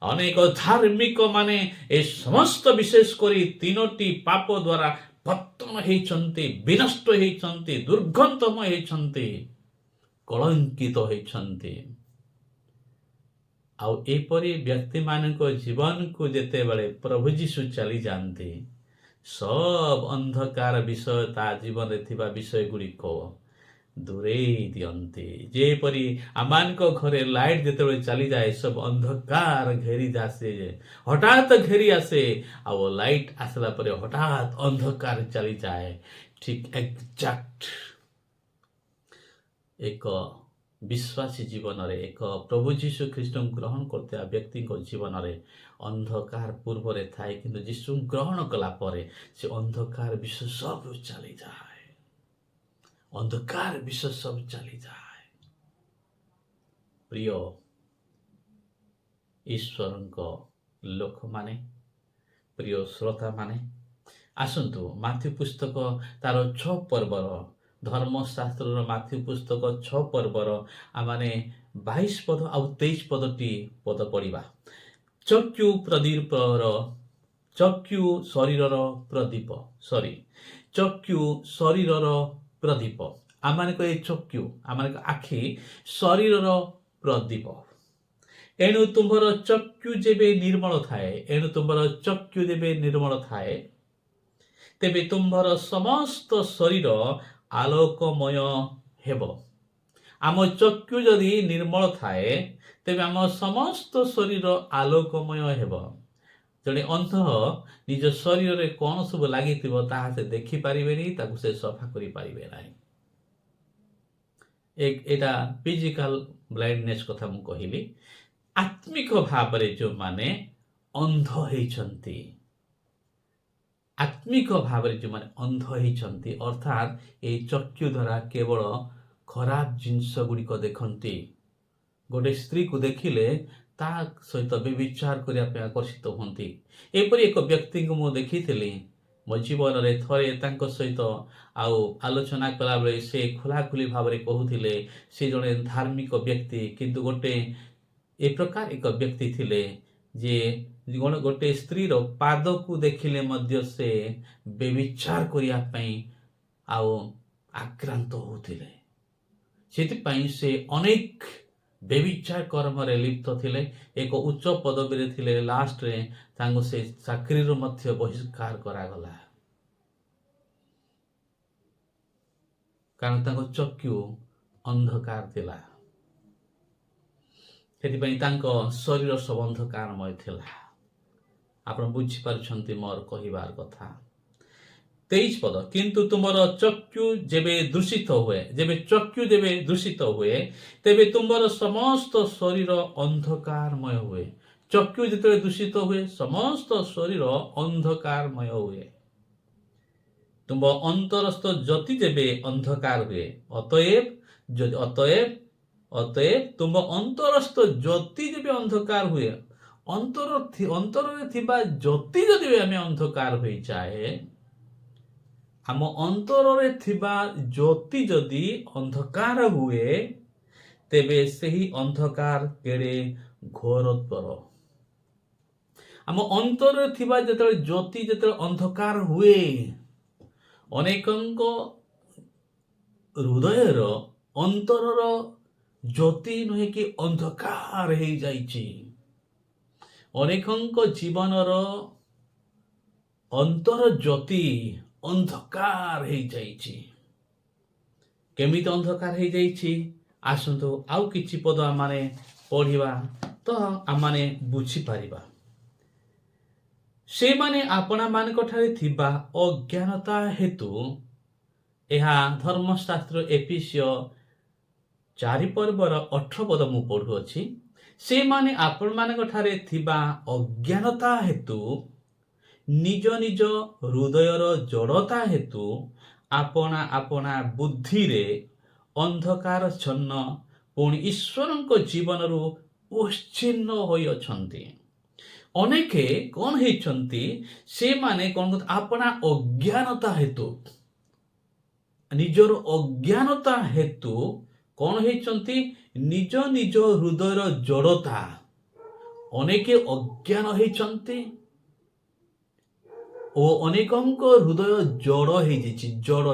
ଅନେକ ଧାର୍ମିକ ମାନେ, ଏ ସମସ୍ତ ବିଶେଷ କରି 3ଟି ପାପ ଦ୍ୱାରା ପତନ ହେଇଛନ୍ତି, ବିନଷ୍ଟ ହେଇଛନ୍ତି, ଦୁର୍ଗନ୍ଧମୟ ହେଇଛନ୍ତି, କଳଙ୍କିତ ହେଇଛନ୍ତି। ଆଉ ଏପରି ବ୍ୟକ୍ତିମାନଙ୍କ ଜୀବନକୁ ଯେତେବେଳେ ପ୍ରଭୁ ଯୀଶୁ ଚାଲିଯାଆନ୍ତି, ସବ ଅନ୍ଧକାର ବିଷୟ, ତା ଜୀବନରେ ଥିବା ବିଷୟ ଗୁଡ଼ିକ ଦୂରେଇ ଦିଅନ୍ତି। ଯେପରି ଆମମାନଙ୍କ ଘରେ ଲାଇଟ୍ ଯେତେବେଳେ ଚାଲିଯାଏ, ସବୁ ଅନ୍ଧକାର ହଠାତ୍ ଘେରି ଆସେ, ଆଉ ଲାଇଟ୍ ଆସିଲା ପରେ ହଠାତ୍ ଅନ୍ଧକାର ଚାଲିଯାଏ। ଠିକ୍ ଏକ୍ଜାକ୍ଟ ଏକ ବିଶ୍ୱାସୀ ଜୀବନରେ, ଏକ ପ୍ରଭୁ ଯୀଶୁ ଖ୍ରୀଷ୍ଟଙ୍କୁ ଗ୍ରହଣ କରୁଥିବା ବ୍ୟକ୍ତିଙ୍କ ଜୀବନରେ ଅନ୍ଧକାର ପୂର୍ବରେ ଥାଏ, କିନ୍ତୁ ଯୀଶୁ ଗ୍ରହଣ କଲା ପରେ ସେ ଅନ୍ଧକାର ବିଷୟ ସବୁ ଚାଲିଯାଏ। ପ୍ରିୟ ଈଶ୍ୱରଙ୍କ ଲୋକମାନେ, ପ୍ରିୟ ଶ୍ରୋତାମାନେ, ଆସନ୍ତୁ ମାଥ୍ୟୁ ପୁସ୍ତକ ତାର 6 ପର୍ବର, ଧର୍ମଶାସ୍ତ୍ରର ମାଥ୍ୟୁ ପୁସ୍ତକ 6 ପର୍ବର ଆମମାନେ 22 ପଦ ଆଉ 23 ପଦଟି ପଦ ପଢ଼ିବା। ଚକ୍ଷୁ ପ୍ରଦୀପର ଚକ୍ଷୁ ଶରୀରର ପ୍ରଦୀପ ଚକ୍ଷୁ ଶରୀରର ପ୍ରଦୀପ। ଆମମାନଙ୍କ ଏ ଚକ୍ଷୁ ଆମମାନଙ୍କ ଆଖି ଶରୀରର ପ୍ରଦୀପ। ଏଣୁ ତୁମ୍ଭର ଚକ୍ଷୁ ଯେବେ ନିର୍ମଳ ଥାଏ ତେବେ ତୁମ୍ଭର ସମସ୍ତ ଶରୀର ଆଲୋକମୟ ହେବ। ଆମ ଚକ୍ଷୁ ଯଦି ନିର୍ମଳ ଥାଏ ତେବେ ଆମ ସମସ୍ତ ଶରୀର ଆଲୋକମୟ ହେବ। ଜଣେ ଅନ୍ଧ ନିଜ ଶରୀରରେ କ'ଣ ସବୁ ଲାଗିଥିବ ତାହା ସେ ଦେଖିପାରିବେନି, ତାକୁ ସେ ସଫା କରିପାରିବେ ନାହିଁ। ଏଇଟା ଫିଜିକାଲ ବ୍ଲାଇଣ୍ଡନେସ୍ କଥା ମୁଁ କହିଲି। ଆତ୍ମିକ ଭାବରେ ଯେଉଁମାନେ ଅନ୍ଧ ହେଇଛନ୍ତି, ଅର୍ଥାତ୍ ଏହି ଚକ୍ଷୁ ଦ୍ୱାରା କେବଳ ଖରାପ ଜିନିଷ ଗୁଡ଼ିକ ଦେଖନ୍ତି। ଗୋଟେ ସ୍ତ୍ରୀକୁ ଦେଖିଲେ ତା ସହିତ ବ୍ୟଭିଚାର କରିବା ପାଇଁ ଆକର୍ଷିତ ହୁଅନ୍ତି। ଏପରି ଏକ ବ୍ୟକ୍ତିଙ୍କୁ ମୁଁ ଦେଖିଥିଲି ମୋ ଜୀବନରେ ଥରେ। ତାଙ୍କ ସହିତ ଆଉ ଆଲୋଚନା କଲାବେଳେ ସେ ଖୋଲାଖୋଲି ଭାବରେ କହୁଥିଲେ ସେ ଜଣେ ଧାର୍ମିକ ବ୍ୟକ୍ତି, କିନ୍ତୁ ଗୋଟେ ଏ ପ୍ରକାର ଏକ ବ୍ୟକ୍ତି ଥିଲେ ଯେ ଗୋଟେ ସ୍ତ୍ରୀର ପାଦକୁ ଦେଖିଲେ ମଧ୍ୟ ସେ ବ୍ୟଭିଚାର କରିବା ପାଇଁ ଆଉ ଆକ୍ରାନ୍ତ ହେଉଥିଲେ। ସେଥିପାଇଁ ସେ ଅନେକ ବ୍ୟଭିଚାର କର୍ମରେ ଲିପ୍ତ ଥିଲେ, ଏକ ଉଚ୍ଚ ପଦବୀରେ ଥିଲେ। ଲାଷ୍ଟରେ ତାଙ୍କୁ ସେ ଚାକିରିରୁ ମଧ୍ୟ ବହିଷ୍କାର କରାଗଲା, କାରଣ ତାଙ୍କ ଚକ୍ଷୁ ଅନ୍ଧକାର ଥିଲା। ସେଥିପାଇଁ ତାଙ୍କ ଶରୀର ସବୁ ଅନ୍ଧକାରମୟ ଥିଲା। ଆପଣ ବୁଝିପାରୁଛନ୍ତି ମୋର କହିବାର କଥା। 23 ପଦ, କିନ୍ତୁ ତୁମର ଚକ୍ଷୁ ଯେବେ ଦୂଷିତ ହୁଏ ତେବେ ତୁମର ସମସ୍ତ ଶରୀର ଅନ୍ଧକାରମୟ ହୁଏ। ଚକ୍ଷୁ ଯେତେବେଳେ ଦୂଷିତ ହୁଏ ସମସ୍ତ ଶରୀର ଅନ୍ଧକାରମୟ ହୁଏ। ତୁମ ଅନ୍ତରସ୍ଥ ଜ୍ୟୋତି ଯେବେ ଅନ୍ଧକାର ହୁଏ, ଅତଏବ ତୁମ ଅନ୍ତରସ୍ଥ ଜ୍ୟୋତି ଯେବେ ଅନ୍ଧକାର ହୁଏ, ଅନ୍ତରରେ ଥିବା ଜ୍ୟୋତି ଯଦି ଆମେ ଅନ୍ଧକାର ହୋଇଯାଏ, ଆମ ଅନ୍ତରରେ ଥିବା ଜ୍ୟୋତି ଯଦି ଅନ୍ଧକାର ହୁଏ ତେବେ ସେହି ଅନ୍ଧକାର କେଡ଼େ ଘୋରତର। ଆମ ଅନ୍ତରରେ ଥିବା ଯେତେବେଳେ ଜ୍ୟୋତି ଅନ୍ଧକାର ହୁଏ, ଅନେକଙ୍କ ହୃଦୟର ଅନ୍ତରର ଜ୍ୟୋତି ନୁହେଁ କି ଅନ୍ଧକାର ହେଇଯାଇଛି। ଅନେକଙ୍କ ଜୀବନର ଅନ୍ତର ଜ୍ୟୋତି ଅନ୍ଧକାର ହେଇଯାଇଛି। କେମିତି ଅନ୍ଧକାର ହେଇଯାଇଛି? ଆସନ୍ତୁ ଆଉ କିଛି ପଦ ଆମମାନେ ପଢ଼ିବା ତ ଆମମାନେ ବୁଝିପାରିବା। ସେମାନେ ଆପଣମାନଙ୍କଠାରେ ଥିବା ଅଜ୍ଞାନତା ହେତୁ, ଏହା ଧର୍ମଶାସ୍ତ୍ର ଏଫେସୀୟ 4 ପର୍ବର 18 ପଦ ମୁଁ ପଢ଼ୁଅଛି। ସେମାନେ ଆପଣମାନଙ୍କଠାରେ ଥିବା ଅଜ୍ଞାନତା ହେତୁ, ନିଜ ନିଜ ହୃଦୟର ଜଡ଼ତା ହେତୁ ଆପଣା ବୁଦ୍ଧିରେ ଅନ୍ଧକାରଚ୍ଛନ୍ନ, ପୁଣି ଈଶ୍ୱରଙ୍କ ଜୀବନରୁ ଉଚ୍ଛିନ୍ନ ହୋଇଅଛନ୍ତି। ଅନେକେ କ'ଣ ହେଇଛନ୍ତି? ସେମାନେ କ'ଣ ଆପଣା ଅଜ୍ଞାନତା ହେତୁ, ନିଜର ଅଜ୍ଞାନତା ହେତୁ କ'ଣ ହେଇଛନ୍ତି? ନିଜ ହୃଦୟର ଜଡ଼ତା, ଅନେକେ ଅଜ୍ଞାନ ହେଇଛନ୍ତି ଓ ଅନେକଙ୍କ ହୃଦୟ ଜଡ଼ ହେଇଯାଇଛି। ଜଡ଼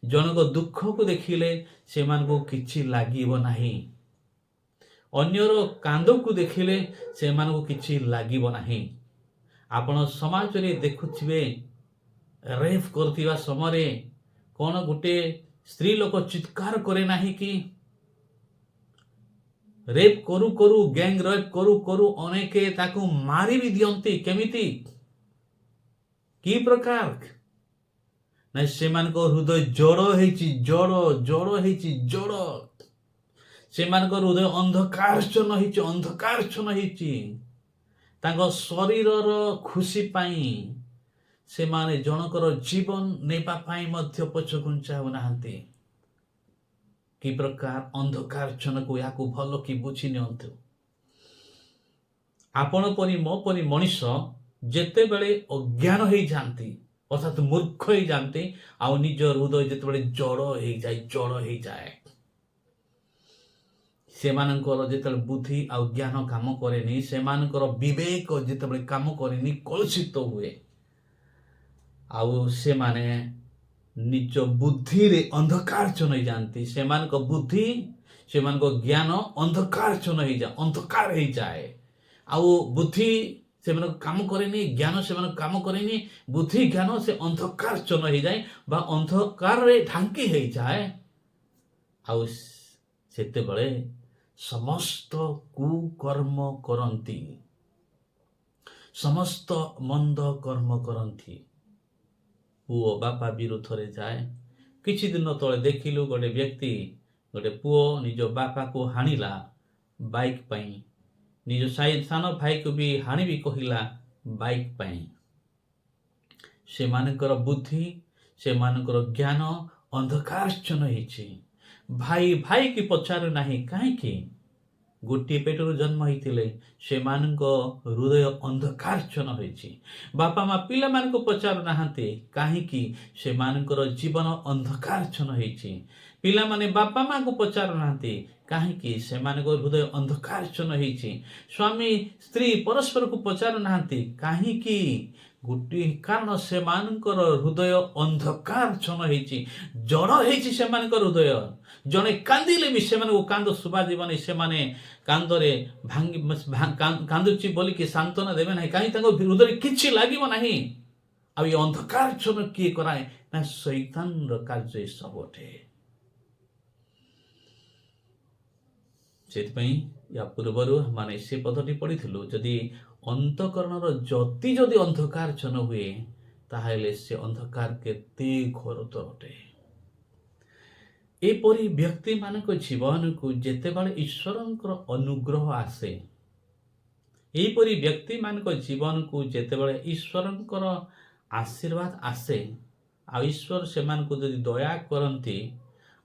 ଜଣଙ୍କ ଦୁଃଖକୁ ଦେଖିଲେ ସେମାନଙ୍କୁ କିଛି ଲାଗିବ ନାହିଁ, ଅନ୍ୟର କାନ୍ଦକୁ ଦେଖିଲେ ସେମାନଙ୍କୁ କିଛି ଲାଗିବ ନାହିଁ। ଆପଣ ସମାଜରେ ଦେଖୁଥିବେ, ରେପ୍ କରୁଥିବା ସମୟରେ କ'ଣ ଗୋଟେ ସ୍ତ୍ରୀ ଲୋକ ଚିତ୍କାର କରେ ନାହିଁ କି? ରେପ୍ କରୁ ଗ୍ୟାଙ୍ଗ ରେପ୍ କରୁ ଅନେକେ ତାକୁ ମାରି ବି ଦିଅନ୍ତି। କେମିତି, କି ପ୍ରକାର? ନାଇଁ, ସେମାନଙ୍କ ହୃଦୟ ଜଡ଼ ହେଇଛି। ସେମାନଙ୍କ ହୃଦୟ ଅନ୍ଧକାରଚ୍ଛନ୍ନ ହେଇଛି। ତାଙ୍କ ଶରୀରର ଖୁସି ପାଇଁ ସେମାନେ ଜଣଙ୍କର ଜୀବନ ନେବା ପାଇଁ ମଧ୍ୟ ପଛଘୁଞ୍ଚା ହେଉନାହାନ୍ତି। କି ପ୍ରକାର ଅନ୍ଧକାରଚ୍ଛନ୍ନକୁ ଏହାକୁ ଭଲ କି ବୁଝି ନିଅନ୍ତୁ। ଆପଣ ପରି ମୋ ପରି ମଣିଷ ଯେତେବେଳେ ଅଜ୍ଞାନ ହେଇଯାନ୍ତି, ଅର୍ଥାତ୍ ମୂର୍ଖ ହେଇଯାନ୍ତି, ଆଉ ନିଜ ହୃଦୟ ଯେତେବେଳେ ଜଡ଼ ହେଇଯାଏ, ସେମାନଙ୍କର ଯେତେବେଳେ ବୁଦ୍ଧି ଆଉ ଜ୍ଞାନ କାମ କରେନି, ସେମାନଙ୍କର ବିବେକ ଯେତେବେଳେ କାମ କରେନି, କଳୁଷିତ ହୁଏ, ଆଉ ସେମାନେ ନିଜ ବୁଦ୍ଧିରେ ଅନ୍ଧକାରଚ୍ଛନ୍ନ ହେଇଯାଆନ୍ତି। ସେମାନଙ୍କ ବୁଦ୍ଧି, ସେମାନଙ୍କ ଜ୍ଞାନ ଅନ୍ଧକାରଚ୍ଛନ୍ନ ହେଇଯାଏ। ଆଉ ବୁଦ୍ଧି ସେମାନଙ୍କୁ କାମ କରେନି, ଜ୍ଞାନ ସେମାନଙ୍କୁ କାମ କରେନି, ବୁଦ୍ଧି ଜ୍ଞାନ ସେ ଅନ୍ଧକାରଚ୍ଛନ୍ନ ହେଇଯାଏ ବା ଅନ୍ଧକାରରେ ଢାଙ୍କି ହେଇଯାଏ। ଆଉ ସେତେବେଳେ ସମସ୍ତ କୁକର୍ମ କରନ୍ତି, ସମସ୍ତ ମନ୍ଦ କର୍ମ କରନ୍ତି। ପୁଅ ବାପା ବିରୁଦ୍ଧରେ ଯାଏ। କିଛି ଦିନ ତଳେ ଦେଖିଲୁ ଗୋଟେ ବ୍ୟକ୍ତି, ଗୋଟେ ପୁଅ ନିଜ ବାପାକୁ ହାଣିଲା ବାଇକ୍ ପାଇଁ, ନିଜ ସାନ ଭାଇକୁ ବି ହାଣିବି କହିଲା ବାଇକ୍ ପାଇଁ। ସେମାନଙ୍କର ବୁଦ୍ଧି, ସେମାନଙ୍କର ଜ୍ଞାନ ଅନ୍ଧକାରଚ୍ଛନ୍ନ ହେଇଛି। ଭାଇ ଭାଇକି ପଚାରୁ ନାହିଁ, କାହିଁକି? ଗୋଟିଏ ପେଟରୁ ଜନ୍ମ ହେଇଥିଲେ, ସେମାନଙ୍କ ହୃଦୟ ଅନ୍ଧକାରଚ୍ଛନ୍ନ ହୋଇଛି। ବାପା ମା ପିଲାମାନଙ୍କୁ ପଚାରୁ ନାହାନ୍ତି, କାହିଁକି? ସେମାନଙ୍କର ଜୀବନ ଅନ୍ଧକାରଚ୍ଛନ୍ନ ହେଇଛି। ପିଲାମାନେ ବାପା ମାଙ୍କୁ ପଚାରୁ ନାହାନ୍ତି, କାହିଁକି? ସେମାନଙ୍କ ହୃଦୟ ଅନ୍ଧକାରଚ୍ଛନ୍ନ ହେଇଛି। ସ୍ୱାମୀ ସ୍ତ୍ରୀ ପରସ୍ପରକୁ ପଚାରୁ ନାହାନ୍ତି, କାହିଁକି? ଗୋଟିଏ କାରଣ, ସେମାନଙ୍କର ହୃଦୟ ଅନ୍ଧକାରଚ୍ଛନ୍ନ ହେଇଛି, ଜଡ଼ ହେଇଛି ସେମାନଙ୍କର ହୃଦୟ। ଜଣେ କାନ୍ଦିଲେ ବି ସେମାନଙ୍କୁ କାନ୍ଦ ଶୁଭାଯିବନି। ସେମାନେ କାନ୍ଦରେ କାନ୍ଦୁଛି ବୋଲିକି ସାନ୍ତ୍ୱନା ଦେବେ ନାହିଁ, କାହିଁକି? ତାଙ୍କ ହୃଦୟରେ କିଛି ଲାଗିବ ନାହିଁ। ଆଉ ଏ ଅନ୍ଧକାରଚ୍ଛନ୍ନ କିଏ କରାଏ? ନା ଶୈତାନର କାର୍ଯ୍ୟ ଏସବୁ ଅଟେ। ସେଥିପାଇଁ ୟା ପୂର୍ବରୁ ମାନେ ସେ ପଦଟି ପଢ଼ିଥିଲୁ, ଯଦି ଅନ୍ତଃକରଣର ଜ୍ୟୋତି ଯଦି ଅନ୍ଧକାରଚ୍ଛନ୍ନ ହୁଏ, ତାହେଲେ ସେ ଅନ୍ଧକାର କେତେ ଘୋରତର ଅଟେ। ଏପରି ବ୍ୟକ୍ତିମାନଙ୍କ ଜୀବନକୁ ଯେତେବେଳେ ଈଶ୍ୱରଙ୍କର ଅନୁଗ୍ରହ ଆସେ, ଏହିପରି ବ୍ୟକ୍ତିମାନଙ୍କ ଜୀବନକୁ ଯେତେବେଳେ ଈଶ୍ୱରଙ୍କର ଆଶୀର୍ବାଦ ଆସେ, ଆଉ ଈଶ୍ୱର ସେମାନଙ୍କୁ ଯଦି ଦୟା କରନ୍ତି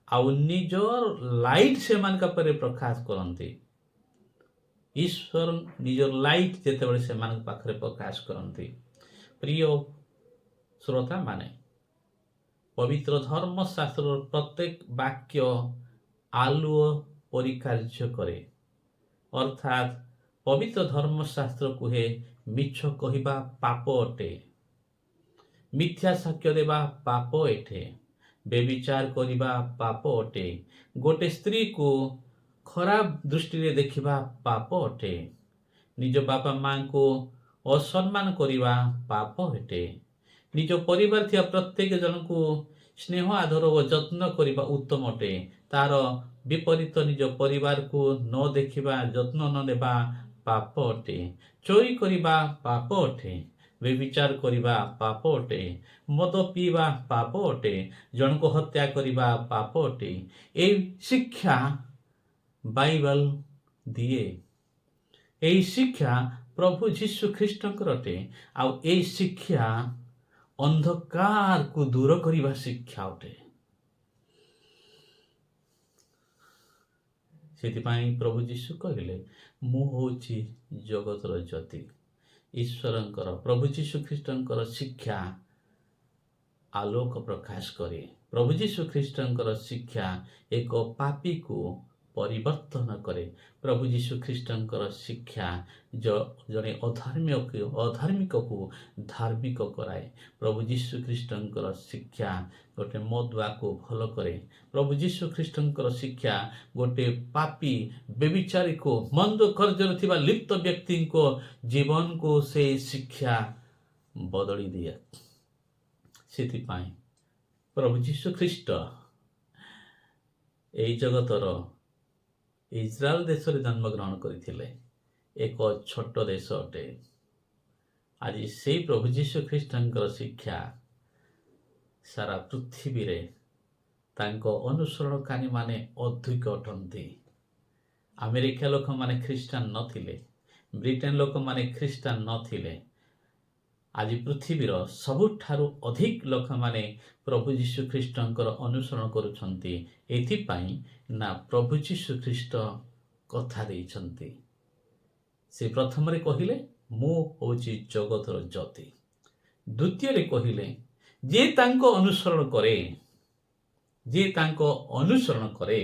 ଆଉ ନିଜର ଲାଇଟ୍ ସେମାନଙ୍କ ଉପରେ ପ୍ରକାଶ କରନ୍ତି, ଈଶ୍ୱର ନିଜର ଲାଇଟ୍ ଯେତେବେଳେ ସେମାନଙ୍କ ପାଖରେ ପ୍ରକାଶ କରନ୍ତି, ପ୍ରିୟ ଶ୍ରୋତା ମାନେ, ପବିତ୍ର ଧର୍ମଶାସ୍ତ୍ରର ପ୍ରତ୍ୟେକ ବାକ୍ୟ ଆଲୁଅ ପରି କାର୍ଯ୍ୟ କରେ। ଅର୍ଥାତ୍ ପବିତ୍ର ଧର୍ମଶାସ୍ତ୍ର କୁହେ, ମିଛ କହିବା ପାପ ଅଟେ, ମିଥ୍ୟା ସାକ୍ଷ୍ୟ ଦେବା ପାପ ଅଟେ, ବ୍ୟଭିଚାର କରିବା ପାପ ଅଟେ, ଗୋଟେ ସ୍ତ୍ରୀକୁ ଖରାପ ଦୃଷ୍ଟିରେ ଦେଖିବା ପାପ ଅଟେ, ନିଜ ବାପା ମାଙ୍କୁ ଅସମ୍ମାନ କରିବା ପାପ ଅଟେ, ନିଜ ପରିବାର ଥିବା ପ୍ରତ୍ୟେକ ଜଣଙ୍କୁ ସ୍ନେହ ଆଦର ଓ ଯତ୍ନ କରିବା ଉତ୍ତମ ଅଟେ। ତାର ବିପରୀତ ନିଜ ପରିବାରକୁ ନ ଦେଖିବା, ଯତ୍ନ ନ ନେବା ପାପ ଅଟେ। ଚୋରି କରିବା ପାପ ଅଟେ, ବ୍ୟଭିଚାର କରିବା ପାପ ଅଟେ, ମଦ ପିଇବା ପାପ ଅଟେ, ଜଣକୁ ହତ୍ୟା କରିବା ପାପ ଅଟେ। ଏହି ଶିକ୍ଷା ବାଇବଲ ଦିଏ। ଏହି ଶିକ୍ଷା ପ୍ରଭୁ ଯୀଶୁ ଖ୍ରୀଷ୍ଟଙ୍କର ଅଟେ। ଆଉ ଏହି ଶିକ୍ଷା ଅନ୍ଧକାରକୁ ଦୂର କରିବା ଶିକ୍ଷା ଅଟେ। ସେଥିପାଇଁ ପ୍ରଭୁ ଯୀଶୁ କହିଲେ, ମୁଁ ହେଉଛି ଜଗତର ଜ୍ୟୋତି। ଈଶ୍ୱରଙ୍କର, ପ୍ରଭୁ ଯୀଶୁ ଖ୍ରୀଷ୍ଟଙ୍କର ଶିକ୍ଷା ଆଲୋକ ପ୍ରକାଶ କରେ। ପ୍ରଭୁ ଯୀଶୁ ଖ୍ରୀଷ୍ଟଙ୍କର ଶିକ୍ଷା ଏକ ପାପୀକୁ ପରିବର୍ତ୍ତନ କରେ। ପ୍ରଭୁ ଯୀଶୁ ଖ୍ରୀଷ୍ଟଙ୍କର ଶିକ୍ଷା ଜଣେ ଅଧାର୍ମିକକୁ ଧାର୍ମିକ କରାଏ। ପ୍ରଭୁ ଯୀଶୁ ଖ୍ରୀଷ୍ଟଙ୍କର ଶିକ୍ଷା ଗୋଟେ ମଦୁଆକୁ ଭଲ କରେ। ପ୍ରଭୁ ଯୀଶୁ ଖ୍ରୀଷ୍ଟଙ୍କର ଶିକ୍ଷା ଗୋଟେ ପାପୀ, ବ୍ୟଭିଚାରୀକୁ, ମନ୍ଦ କାର୍ଯ୍ୟରେ ଥିବା ଲିପ୍ତ ବ୍ୟକ୍ତିଙ୍କ ଜୀବନକୁ ସେ ଶିକ୍ଷା ବଦଳି ଦିଏ। ସେଥିପାଇଁ ପ୍ରଭୁ ଯୀଶୁ ଖ୍ରୀଷ୍ଟ ଏହି ଜଗତର ଇସ୍ରାଏଲ ଦେଶରେ ଜନ୍ମଗ୍ରହଣ କରିଥିଲେ। ଏକ ଛୋଟ ଦେଶ ଅଟେ। ଆଜି ସେଇ ପ୍ରଭୁ ଯୀଶୁ ଖ୍ରୀଷ୍ଟଙ୍କର ଶିକ୍ଷା ସାରା ପୃଥିବୀରେ ତାଙ୍କ ଅନୁସରଣକାରୀମାନେ ଅଧିକ ଅଟନ୍ତି। ଆମେରିକା ଲୋକମାନେ ଖ୍ରୀଷ୍ଟାନ ନଥିଲେ, ବ୍ରିଟେନ ଲୋକମାନେ ଖ୍ରୀଷ୍ଟାନ ନଥିଲେ। ଆଜି ପୃଥିବୀର ସବୁଠାରୁ ଅଧିକ ଲୋକମାନେ ପ୍ରଭୁ ଯୀଶୁ ଖ୍ରୀଷ୍ଟଙ୍କର ଅନୁସରଣ କରୁଛନ୍ତି। ଏଥିପାଇଁ ନା ପ୍ରଭୁ ଯୀଶୁ ଖ୍ରୀଷ୍ଟ କଥା ଦେଇଛନ୍ତି। ସେ ପ୍ରଥମରେ କହିଲେ, ମୁଁ ହେଉଛି ଜଗତର ଜ୍ୟୋତି। ଦ୍ୱିତୀୟରେ କହିଲେ, ଯିଏ ତାଙ୍କ ଅନୁସରଣ କରେ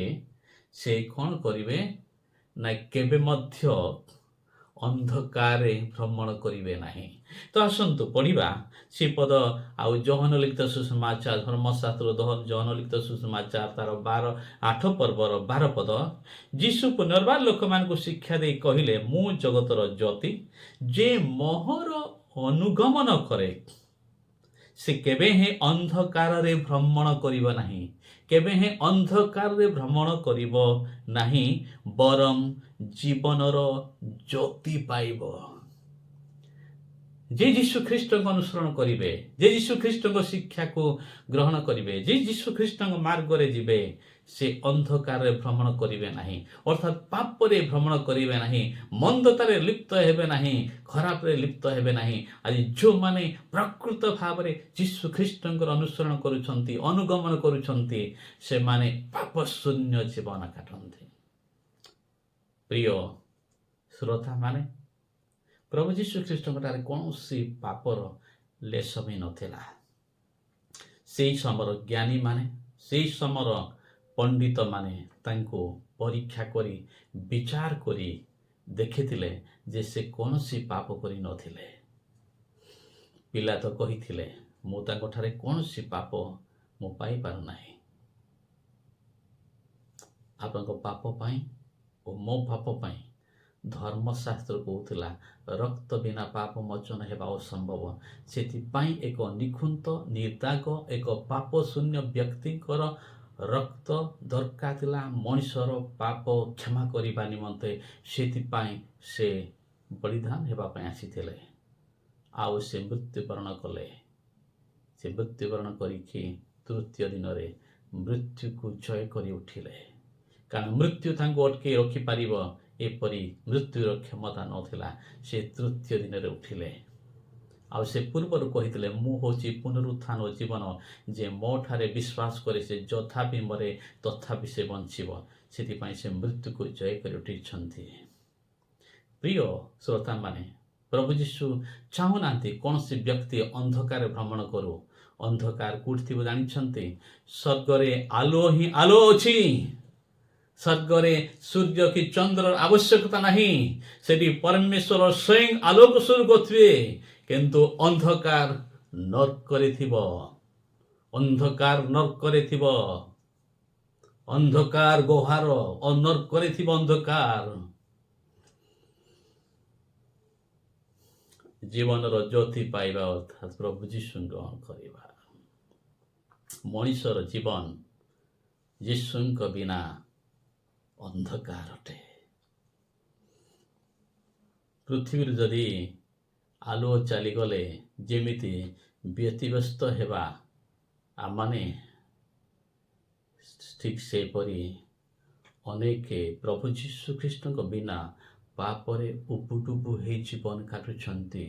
ସେ କ'ଣ କରିବେ? ନା କେବେ ମଧ୍ୟ ଅନ୍ଧକାରରେ ଭ୍ରମଣ କରିବେ ନାହିଁ। ତ ଆସନ୍ତୁ ପଢ଼ିବା ସେ ପଦ ଆଉ ଯୋହନ ଲିଖିତ ସୁସମାଚାର ଧର୍ମଶାସ୍ତ୍ର ଯୋହନ ଲିଖିତ ସୁସମାଚାର ତାର 8 ପର୍ବର 12 ପଦ। ଯୀଶୁ ପୁନର୍ବାର ଲୋକମାନଙ୍କୁ ଶିକ୍ଷା ଦେଇ କହିଲେ, ମୁଁ ଜଗତର ଜ୍ୟୋତି, ଯେ ମୋହର ଅନୁଗମନ କରେ ସେ କେବେ ହିଁ ଅନ୍ଧକାରରେ ଭ୍ରମଣ କରିବ ନାହିଁ, କେବେ ହିଁ ଅନ୍ଧକାରରେ ଭ୍ରମଣ କରିବ ନାହିଁ, ବରଂ ଜୀବନର ଜ୍ୟୋତି ପାଇବ। ଯେ ଯୀଶୁ ଖ୍ରୀଷ୍ଟଙ୍କ ଅନୁସରଣ କରିବେ, ଯେ ଯୀଶୁ ଖ୍ରୀଷ୍ଟଙ୍କ ଶିକ୍ଷାକୁ ଗ୍ରହଣ କରିବେ, ଯେ ଯୀଶୁ ଖ୍ରୀଷ୍ଟଙ୍କ ମାର୍ଗରେ ଯିବେ, ସେ ଅନ୍ଧକାରରେ ଭ୍ରମଣ କରିବେ ନାହିଁ, ଅର୍ଥାତ୍ ପାପରେ ଭ୍ରମଣ କରିବେ ନାହିଁ, ମନ୍ଦତାରେ ଲିପ୍ତ ହେବେ ନାହିଁ, ଖରାପରେ ଲିପ୍ତ ହେବେ ନାହିଁ। ଆଜି ଯେଉଁମାନେ ପ୍ରକୃତ ଭାବରେ ଯୀଶୁ ଖ୍ରୀଷ୍ଟଙ୍କର ଅନୁସରଣ କରୁଛନ୍ତି, ଅନୁଗମନ କରୁଛନ୍ତି, ସେମାନେ ପାପ ଶୂନ୍ୟ ଜୀବନ କାଟନ୍ତି। ପ୍ରିୟ ଶ୍ରୋତାମାନେ, ପ୍ରଭୁ ଯୀଶୁ ଖ୍ରୀଷ୍ଟଙ୍କଠାରେ କୌଣସି ପାପର ଲେଶ ବି ନଥିଲା। ସେହି ସମୟର ଜ୍ଞାନୀମାନେ, ସେହି ସମୟର ପଣ୍ଡିତମାନେ ତାଙ୍କୁ ପରୀକ୍ଷା କରି ବିଚାର କରି ଦେଖିଥିଲେ ଯେ ସେ କୌଣସି ପାପ କରିନଥିଲେ। ପିଲାତ କହିଥିଲେ, ମୁଁ ତାଙ୍କଠାରେ କୌଣସି ପାପ ମୁଁ ପାଇପାରୁନାହିଁ। ଆପଣଙ୍କ ପାପ ପାଇଁ ଓ ମୋ ପାପ ପାଇଁ ଧର୍ମଶାସ୍ତ୍ର କହୁଥିଲା ରକ୍ତ ବିନା ପାପ ମୋଚନ ହେବା ଅସମ୍ଭବ। ସେଥିପାଇଁ ଏକ ନିଖୁନ୍ତ ନିର୍ଦାଗ ଏକ ପାପ ଶୂନ୍ୟ ବ୍ୟକ୍ତିଙ୍କର ରକ୍ତ ଦରକାର ଥିଲା ମଣିଷର ପାପ କ୍ଷମା କରିବା ନିମନ୍ତେ। ସେଥିପାଇଁ ସେ ବଳିଦାନ ହେବା ପାଇଁ ଆସିଥିଲେ ଆଉ ସେ ମୃତ୍ୟୁବରଣ କଲେ। ସେ ମୃତ୍ୟୁବରଣ କରିକି ତୃତୀୟ ଦିନରେ ମୃତ୍ୟୁକୁ ଜୟ କରି ଉଠିଲେ। କାରଣ ମୃତ୍ୟୁ ତାଙ୍କୁ ଅଟକେଇ ରଖିପାରିବ ଏପରି ମୃତ୍ୟୁର କ୍ଷମତା ନଥିଲା। ସେ ତୃତୀୟ ଦିନରେ ଉଠିଲେ ଆଉ ସେ ପୂର୍ବରୁ କହିଥିଲେ, ମୁଁ ହେଉଛି ପୁନରୁତ୍ଥାନ ଓ ଜୀବନ, ଯେ ମୋ ଠାରେ ବିଶ୍ୱାସ କରେ ସେ ଯଥାପି ମରେ ତଥାପି ସେ ବଞ୍ଚିବ। ସେଥିପାଇଁ ସେ ମୃତ୍ୟୁକୁ ଜୟ କରି ଉଠିଛନ୍ତି। ପ୍ରିୟ ଶ୍ରୋତାମାନେ, ପ୍ରଭୁ ଯୀଶୁ ଚାହୁଁନାହାନ୍ତି କୌଣସି ବ୍ୟକ୍ତି ଅନ୍ଧକାରରେ ଭ୍ରମଣ କରୁ। ଅନ୍ଧକାର କୋଉଠି ଥିବ ଜାଣିଛନ୍ତି? ସ୍ୱର୍ଗରେ ଆଲୋ ହିଁ ଆଲୋ ଅଛି। ସ୍ୱର୍ଗରେ ସୂର୍ଯ୍ୟ କି ଚନ୍ଦ୍ରର ଆବଶ୍ୟକତା ନାହିଁ। ସେଠି ପରମେଶ୍ୱର ସ୍ୱୟଂ ଆଲୋକ ସ୍ୱରୂପ ଥିବେ, କିନ୍ତୁ ଅନ୍ଧକାର ନର୍କରେ ଥିବ। ଅନ୍ଧକାର ନର୍କରେ ଥିବ। ଅନ୍ଧକାର ଗୁହାର ନର୍କରେ ଥିବ ଅନ୍ଧକାର। ଜୀବନର ଜ୍ୟୋତି ପାଇବା ଅର୍ଥାତ୍ ପ୍ରଭୁ ଯୀଶୁ ଗ୍ରହଣ କରିବା। ମଣିଷର ଜୀବନ ଯୀଶୁଙ୍କ ବିନା ଅନ୍ଧକାର ଅଟେ। ପୃଥିବୀରୁ ଯଦି ଆଲୁଅ ଚାଲିଗଲେ ଯେମିତି ବ୍ୟତିବ୍ୟସ୍ତ ହେବା ଆମମାନେ, ଠିକ୍ ସେପରି ଅନେକ ପ୍ରଭୁ ଯୀଶୁ ଖ୍ରୀଷ୍ଟଙ୍କ ବିନା ପାପରେ ଉବୁଟୁବୁ ହେଇ ଜୀବନ କାଟୁଛନ୍ତି।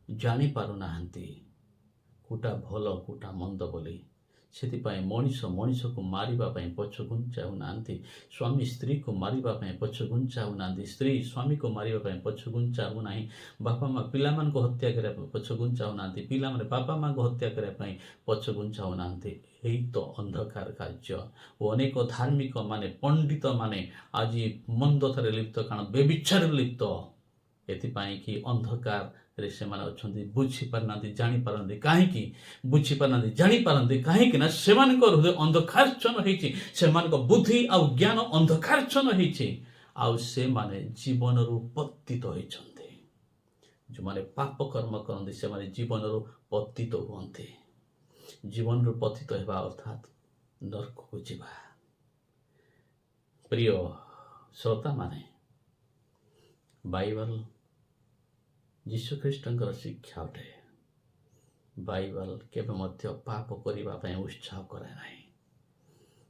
ଜାଣିପାରୁନାହାନ୍ତି କୋଉଟା ଭଲ କୋଉଟା ମନ୍ଦ ବୋଲି। ସେଥିପାଇଁ ମଣିଷ ମଣିଷକୁ ମାରିବା ପାଇଁ ପଛଘୁଞ୍ଚାଉନାହାନ୍ତି। ସ୍ୱାମୀ ସ୍ତ୍ରୀକୁ ମାରିବା ପାଇଁ ପଛଘୁଞ୍ଚାଉନାହାନ୍ତି। ସ୍ତ୍ରୀ ସ୍ୱାମୀକୁ ମାରିବା ପାଇଁ ପଛଘୁଞ୍ଚାଉନାହିଁ। ବାପା ମା ପିଲାମାନଙ୍କୁ ହତ୍ୟା କରିବା ପାଇଁ ପଛଘୁଞ୍ଚାଉନାହାନ୍ତି। ପିଲାମାନେ ବାପା ମାଙ୍କୁ ହତ୍ୟା କରିବା ପାଇଁ ପଛଘୁଞ୍ଚାଉନାହାନ୍ତି। ଏହି ତ ଅନ୍ଧକାର କାର୍ଯ୍ୟ। ଓ ଅନେକ ଧାର୍ମିକ ମାନେ ପଣ୍ଡିତ ମାନେ ଆଜି ମନ୍ଦତାରେ ଲିପ୍ତ, କାରଣ ବ୍ୟଭିଚାରରେ ଲିପ୍ତ। ଏଥିପାଇଁ କି ଅନ୍ଧକାରରେ ସେମାନେ ଅଛନ୍ତି। ବୁଝିପାରୁନାହାନ୍ତି, ଜାଣିପାରନ୍ତି। କାହିଁକି ବୁଝିପାରୁନାହାନ୍ତି, ଜାଣିପାରନ୍ତି? କାହିଁକି ନା ସେମାନଙ୍କ ହୃଦୟ ଅନ୍ଧକାରଚ୍ଛନ୍ନ ହେଇଛି। ସେମାନଙ୍କ ବୁଦ୍ଧି ଆଉ ଜ୍ଞାନ ଅନ୍ଧକାରଚ୍ଛନ୍ନ ହେଇଛି। ଆଉ ସେମାନେ ଜୀବନରୁ ପତିତ ହୋଇଛନ୍ତି। ଯେଉଁମାନେ ପାପ କର୍ମ କରନ୍ତି ସେମାନେ ଜୀବନରୁ ପତିତ ହୁଅନ୍ତି। ଜୀବନରୁ ପତିତ ହେବା ଅର୍ଥାତ୍ ନର୍କକୁ ଯିବା। ପ୍ରିୟ ଶ୍ରୋତାମାନେ, ବାଇବଲ ଯୀଶୁଖ୍ରୀଷ୍ଟଙ୍କର ଶିକ୍ଷା ଅଟେ। ବାଇବଲ କେବେ ମଧ୍ୟ ପାପ କରିବା ପାଇଁ ଉତ୍ସାହ କରେ ନାହିଁ।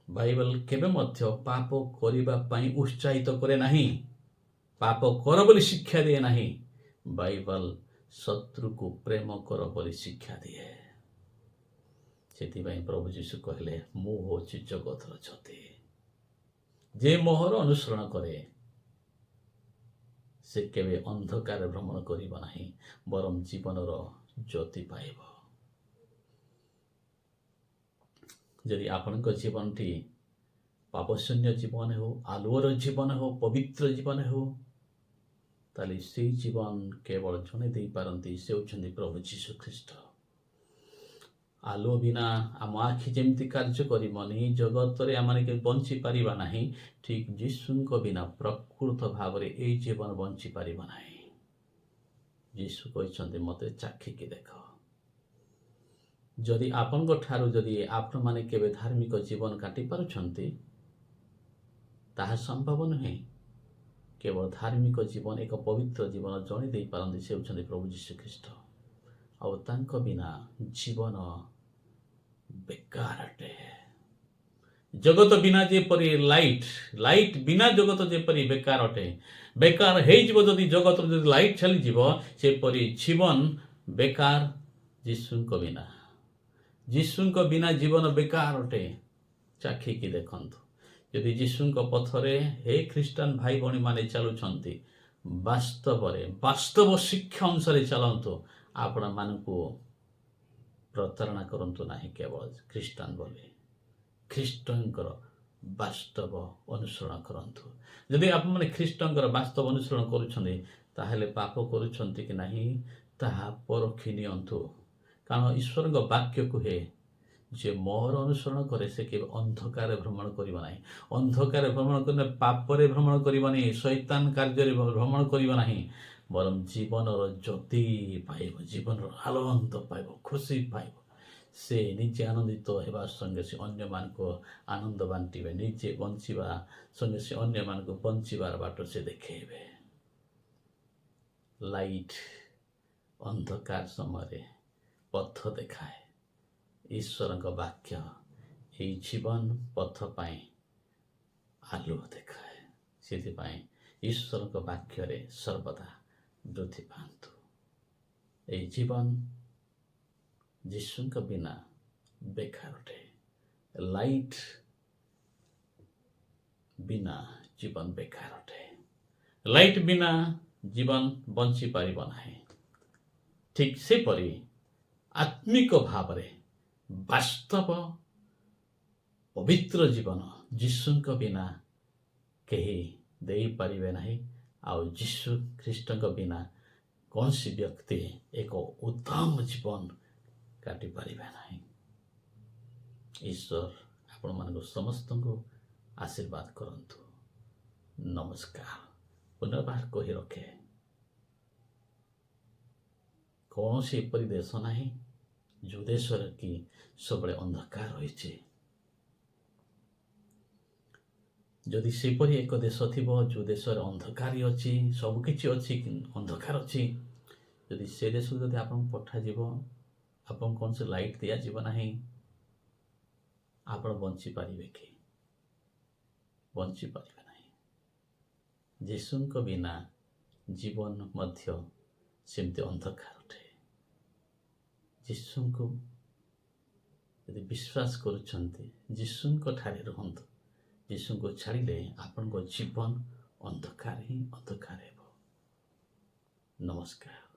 ବାଇବଲ କେବେ ମଧ୍ୟ ପାପ କରିବା ପାଇଁ ଉତ୍ସାହିତ କରେ ନାହିଁ। ପାପ କର ବୋଲି ଶିକ୍ଷା ଦିଏ ନାହିଁ। ବାଇବଲ ଶତ୍ରୁକୁ ପ୍ରେମ କର ବୋଲି ଶିକ୍ଷା ଦିଏ। ସେଥିପାଇଁ ପ୍ରଭୁ ଯୀଶୁ କହିଲେ, ମୁଁ ହେଉଛି ଜଗତର ଜ୍ୟୋତି। ଯେ ମୋହର ଅନୁସରଣ କରେ ସେ କେବେ ଅନ୍ଧକାରରେ ଭ୍ରମଣ କରିବ ନାହିଁ, ବରଂ ଜୀବନର ଜ୍ୟୋତି ପାଇବ। ଯଦି ଆପଣଙ୍କ ଜୀବନଟି ପାପଶୂନ୍ୟ ଜୀବନ ହେଉ, ଆଲୁଅର ଜୀବନ ହେଉ, ପବିତ୍ର ଜୀବନ ହେଉ, ତାହେଲେ ସେଇ ଜୀବନ କେବଳ ଜଣେ ଦେଇପାରନ୍ତି, ସେ ହେଉଛନ୍ତି ପ୍ରଭୁ ଯୀଶୁ ଖ୍ରୀଷ୍ଟ। ଆଲୁଅ ବିନା ଆମ ଆଖି ଯେମିତି କାର୍ଯ୍ୟ କରିବନି, ଜଗତରେ ଆମମାନେ କେବେ ବଞ୍ଚିପାରିବା ନାହିଁ, ଠିକ୍ ଯୀଶୁଙ୍କ ବିନା ପ୍ରକୃତ ଭାବରେ ଏଇ ଜୀବନ ବଞ୍ଚିପାରିବ ନାହିଁ। ଯୀଶୁ କହିଛନ୍ତି ମୋତେ ଚାଖିକି ଦେଖ। ଯଦି ଆପଣଙ୍କ ଠାରୁ ଯଦି ଆପଣମାନେ କେବେ ଧାର୍ମିକ ଜୀବନ କାଟି ପାରୁଛନ୍ତି, ତାହା ସମ୍ଭବ ନୁହେଁ। କେବଳ ଧାର୍ମିକ ଜୀବନ, ଏକ ପବିତ୍ର ଜୀବନ ଜଣେ ଦେଇପାରନ୍ତି, ସେ ହେଉଛନ୍ତି ପ୍ରଭୁ ଯୀଶୁ ଖ୍ରୀଷ୍ଟ। ଆଉ ତାଙ୍କ ବିନା ଜୀବନ ବେକାର ଅଟେ। ଜଗତ ବିନା ଯେପରି ଲାଇଟ୍ ବିନା ଜଗତ ଯେପରି ବେକାର ଅଟେ, ବେକାର ହେଇଯିବ ଯଦି ଜଗତରୁ ଯଦି ଲାଇଟ୍ ଚାଲିଯିବ, ସେପରି ଜୀବନ ବେକାର ଯୀଶୁଙ୍କ ବିନା। ଯୀଶୁଙ୍କ ବିନା ଜୀବନ ବେକାର ଅଟେ। ଚାଖିକି ଦେଖନ୍ତୁ। ଯଦି ଯୀଶୁଙ୍କ ପଥରେ ହେ ଖ୍ରୀଷ୍ଟିଆନ ଭାଇ ଭଉଣୀମାନେ ଚାଲୁଛନ୍ତି, ବାସ୍ତବ ଶିକ୍ଷା ଅନୁସାରେ ଚାଲନ୍ତୁ। ଆପଣମାନଙ୍କୁ ପ୍ରତାରଣା କରନ୍ତୁ ନାହିଁ କେବଳ ଖ୍ରୀଷ୍ଟିଆନ ବୋଲି। ଖ୍ରୀଷ୍ଟଙ୍କର ବାସ୍ତବ ଅନୁସରଣ କରନ୍ତୁ। ଯଦି ଆପଣମାନେ ଖ୍ରୀଷ୍ଟଙ୍କର ବାସ୍ତବ ଅନୁସରଣ କରୁଛନ୍ତି, ତାହେଲେ ପାପ କରୁଛନ୍ତି କି ନାହିଁ ତାହା ପରଖି ନିଅନ୍ତୁ। କାରଣ ଈଶ୍ୱରଙ୍କ ବାକ୍ୟ କୁହେ, ଯେ ମୋର ଅନୁସରଣ କରେ ସେ କେବେ ଅନ୍ଧକାରରେ ଭ୍ରମଣ କରିବ ନାହିଁ। ଅନ୍ଧକାରରେ ଭ୍ରମଣ କରିଲେ ପାପରେ ଭ୍ରମଣ କରିବ ନାହିଁ, ଶୈତାନ କାର୍ଯ୍ୟରେ ଭ୍ରମଣ କରିବ ନାହିଁ, ବରଂ ଜୀବନର ଜ୍ୟୋତି ପାଇବ, ଜୀବନର ଆନନ୍ଦ ପାଇବ, ଖୁସି ପାଇବ। ସେ ନିଜେ ଆନନ୍ଦିତ ହେବା ସଙ୍ଗେ ସେ ଅନ୍ୟମାନଙ୍କୁ ଆନନ୍ଦ ବାଣ୍ଟିବେ। ନିଜେ ବଞ୍ଚିବା ସଙ୍ଗେ ସେ ଅନ୍ୟମାନଙ୍କୁ ବଞ୍ଚିବାର ବାଟ ସେ ଦେଖେଇବେ। ଲାଇଟ୍ ଅନ୍ଧକାର ସମୟରେ ପଥ ଦେଖାଏ, ଈଶ୍ୱରଙ୍କ ବାକ୍ୟ ଏହି ଜୀବନ ପଥ ପାଇଁ ଆଲୁଅ ଦେଖାଏ। ସେଥିପାଇଁ ଈଶ୍ୱରଙ୍କ ବାକ୍ୟରେ ସର୍ବଦା ବୃଦ୍ଧି ପାଆନ୍ତୁ। ଏହି ଜୀବନ ଯୀଶୁଙ୍କ ବିନା ବେକାର ଅଟେ। ଲାଇଟ୍ ବିନା ଜୀବନ ବେକାର ଅଟେ। ଲାଇଟ୍ ବିନା ଜୀବନ ବଞ୍ଚିପାରିବ ନାହିଁ। ଠିକ୍ ସେପରି ଆତ୍ମିକ ଭାବରେ ବାସ୍ତବ ପବିତ୍ର ଜୀବନ ଯୀଶୁଙ୍କ ବିନା କେହି ଦେଇପାରିବେ ନାହିଁ। ଆଉ ଯୀଶୁ ଖ୍ରୀଷ୍ଟଙ୍କ ବିନା କୌଣସି ବ୍ୟକ୍ତି ଏକ ଉତ୍ତମ ଜୀବନ କାଟିପାରିବେ ନାହିଁ। ଈଶ୍ୱର ଆପଣମାନଙ୍କୁ ସମସ୍ତଙ୍କୁ ଆଶୀର୍ବାଦ କରନ୍ତୁ। ନମସ୍କାର। ପୁନର୍ବାର କହି ରଖେ, କୌଣସି ଏପରି ଦେଶ ନାହିଁ ଯେଉଁ ଦେଶରେ କି ସବୁବେଳେ ଅନ୍ଧକାର ରହିଛି। ଯଦି ସେପରି ଏକ ଦେଶ ଥିବ ଯେଉଁ ଦେଶରେ ଅନ୍ଧକାର ଅଛି, ସବୁକିଛି ଅଛି, ଅନ୍ଧକାର ଅଛି, ଯଦି ସେ ଦେଶକୁ ଯଦି ଆପଣଙ୍କୁ ପଠାଯିବ, ଆପଣଙ୍କୁ କୌଣସି ଲାଇଟ୍ ଦିଆଯିବ ନାହିଁ, ଆପଣ ବଞ୍ଚିପାରିବେ କି? ବଞ୍ଚିପାରିବେ ନାହିଁ। ଯୀଶୁଙ୍କ ବିନା ଜୀବନ ମଧ୍ୟ ସେମିତି ଅନ୍ଧକାର ଅଟେ। ଯୀଶୁଙ୍କୁ ଯଦି ବିଶ୍ୱାସ କରୁଛନ୍ତି, ଯୀଶୁଙ୍କ ଠାରେ ରୁହନ୍ତୁ। ଯୀଶୁଙ୍କୁ ଛାଡ଼ିଲେ ଆପଣଙ୍କ ଜୀବନ ଅନ୍ଧକାର ହିଁ ଅନ୍ଧକାର ହେବ। ନମସ୍କାର।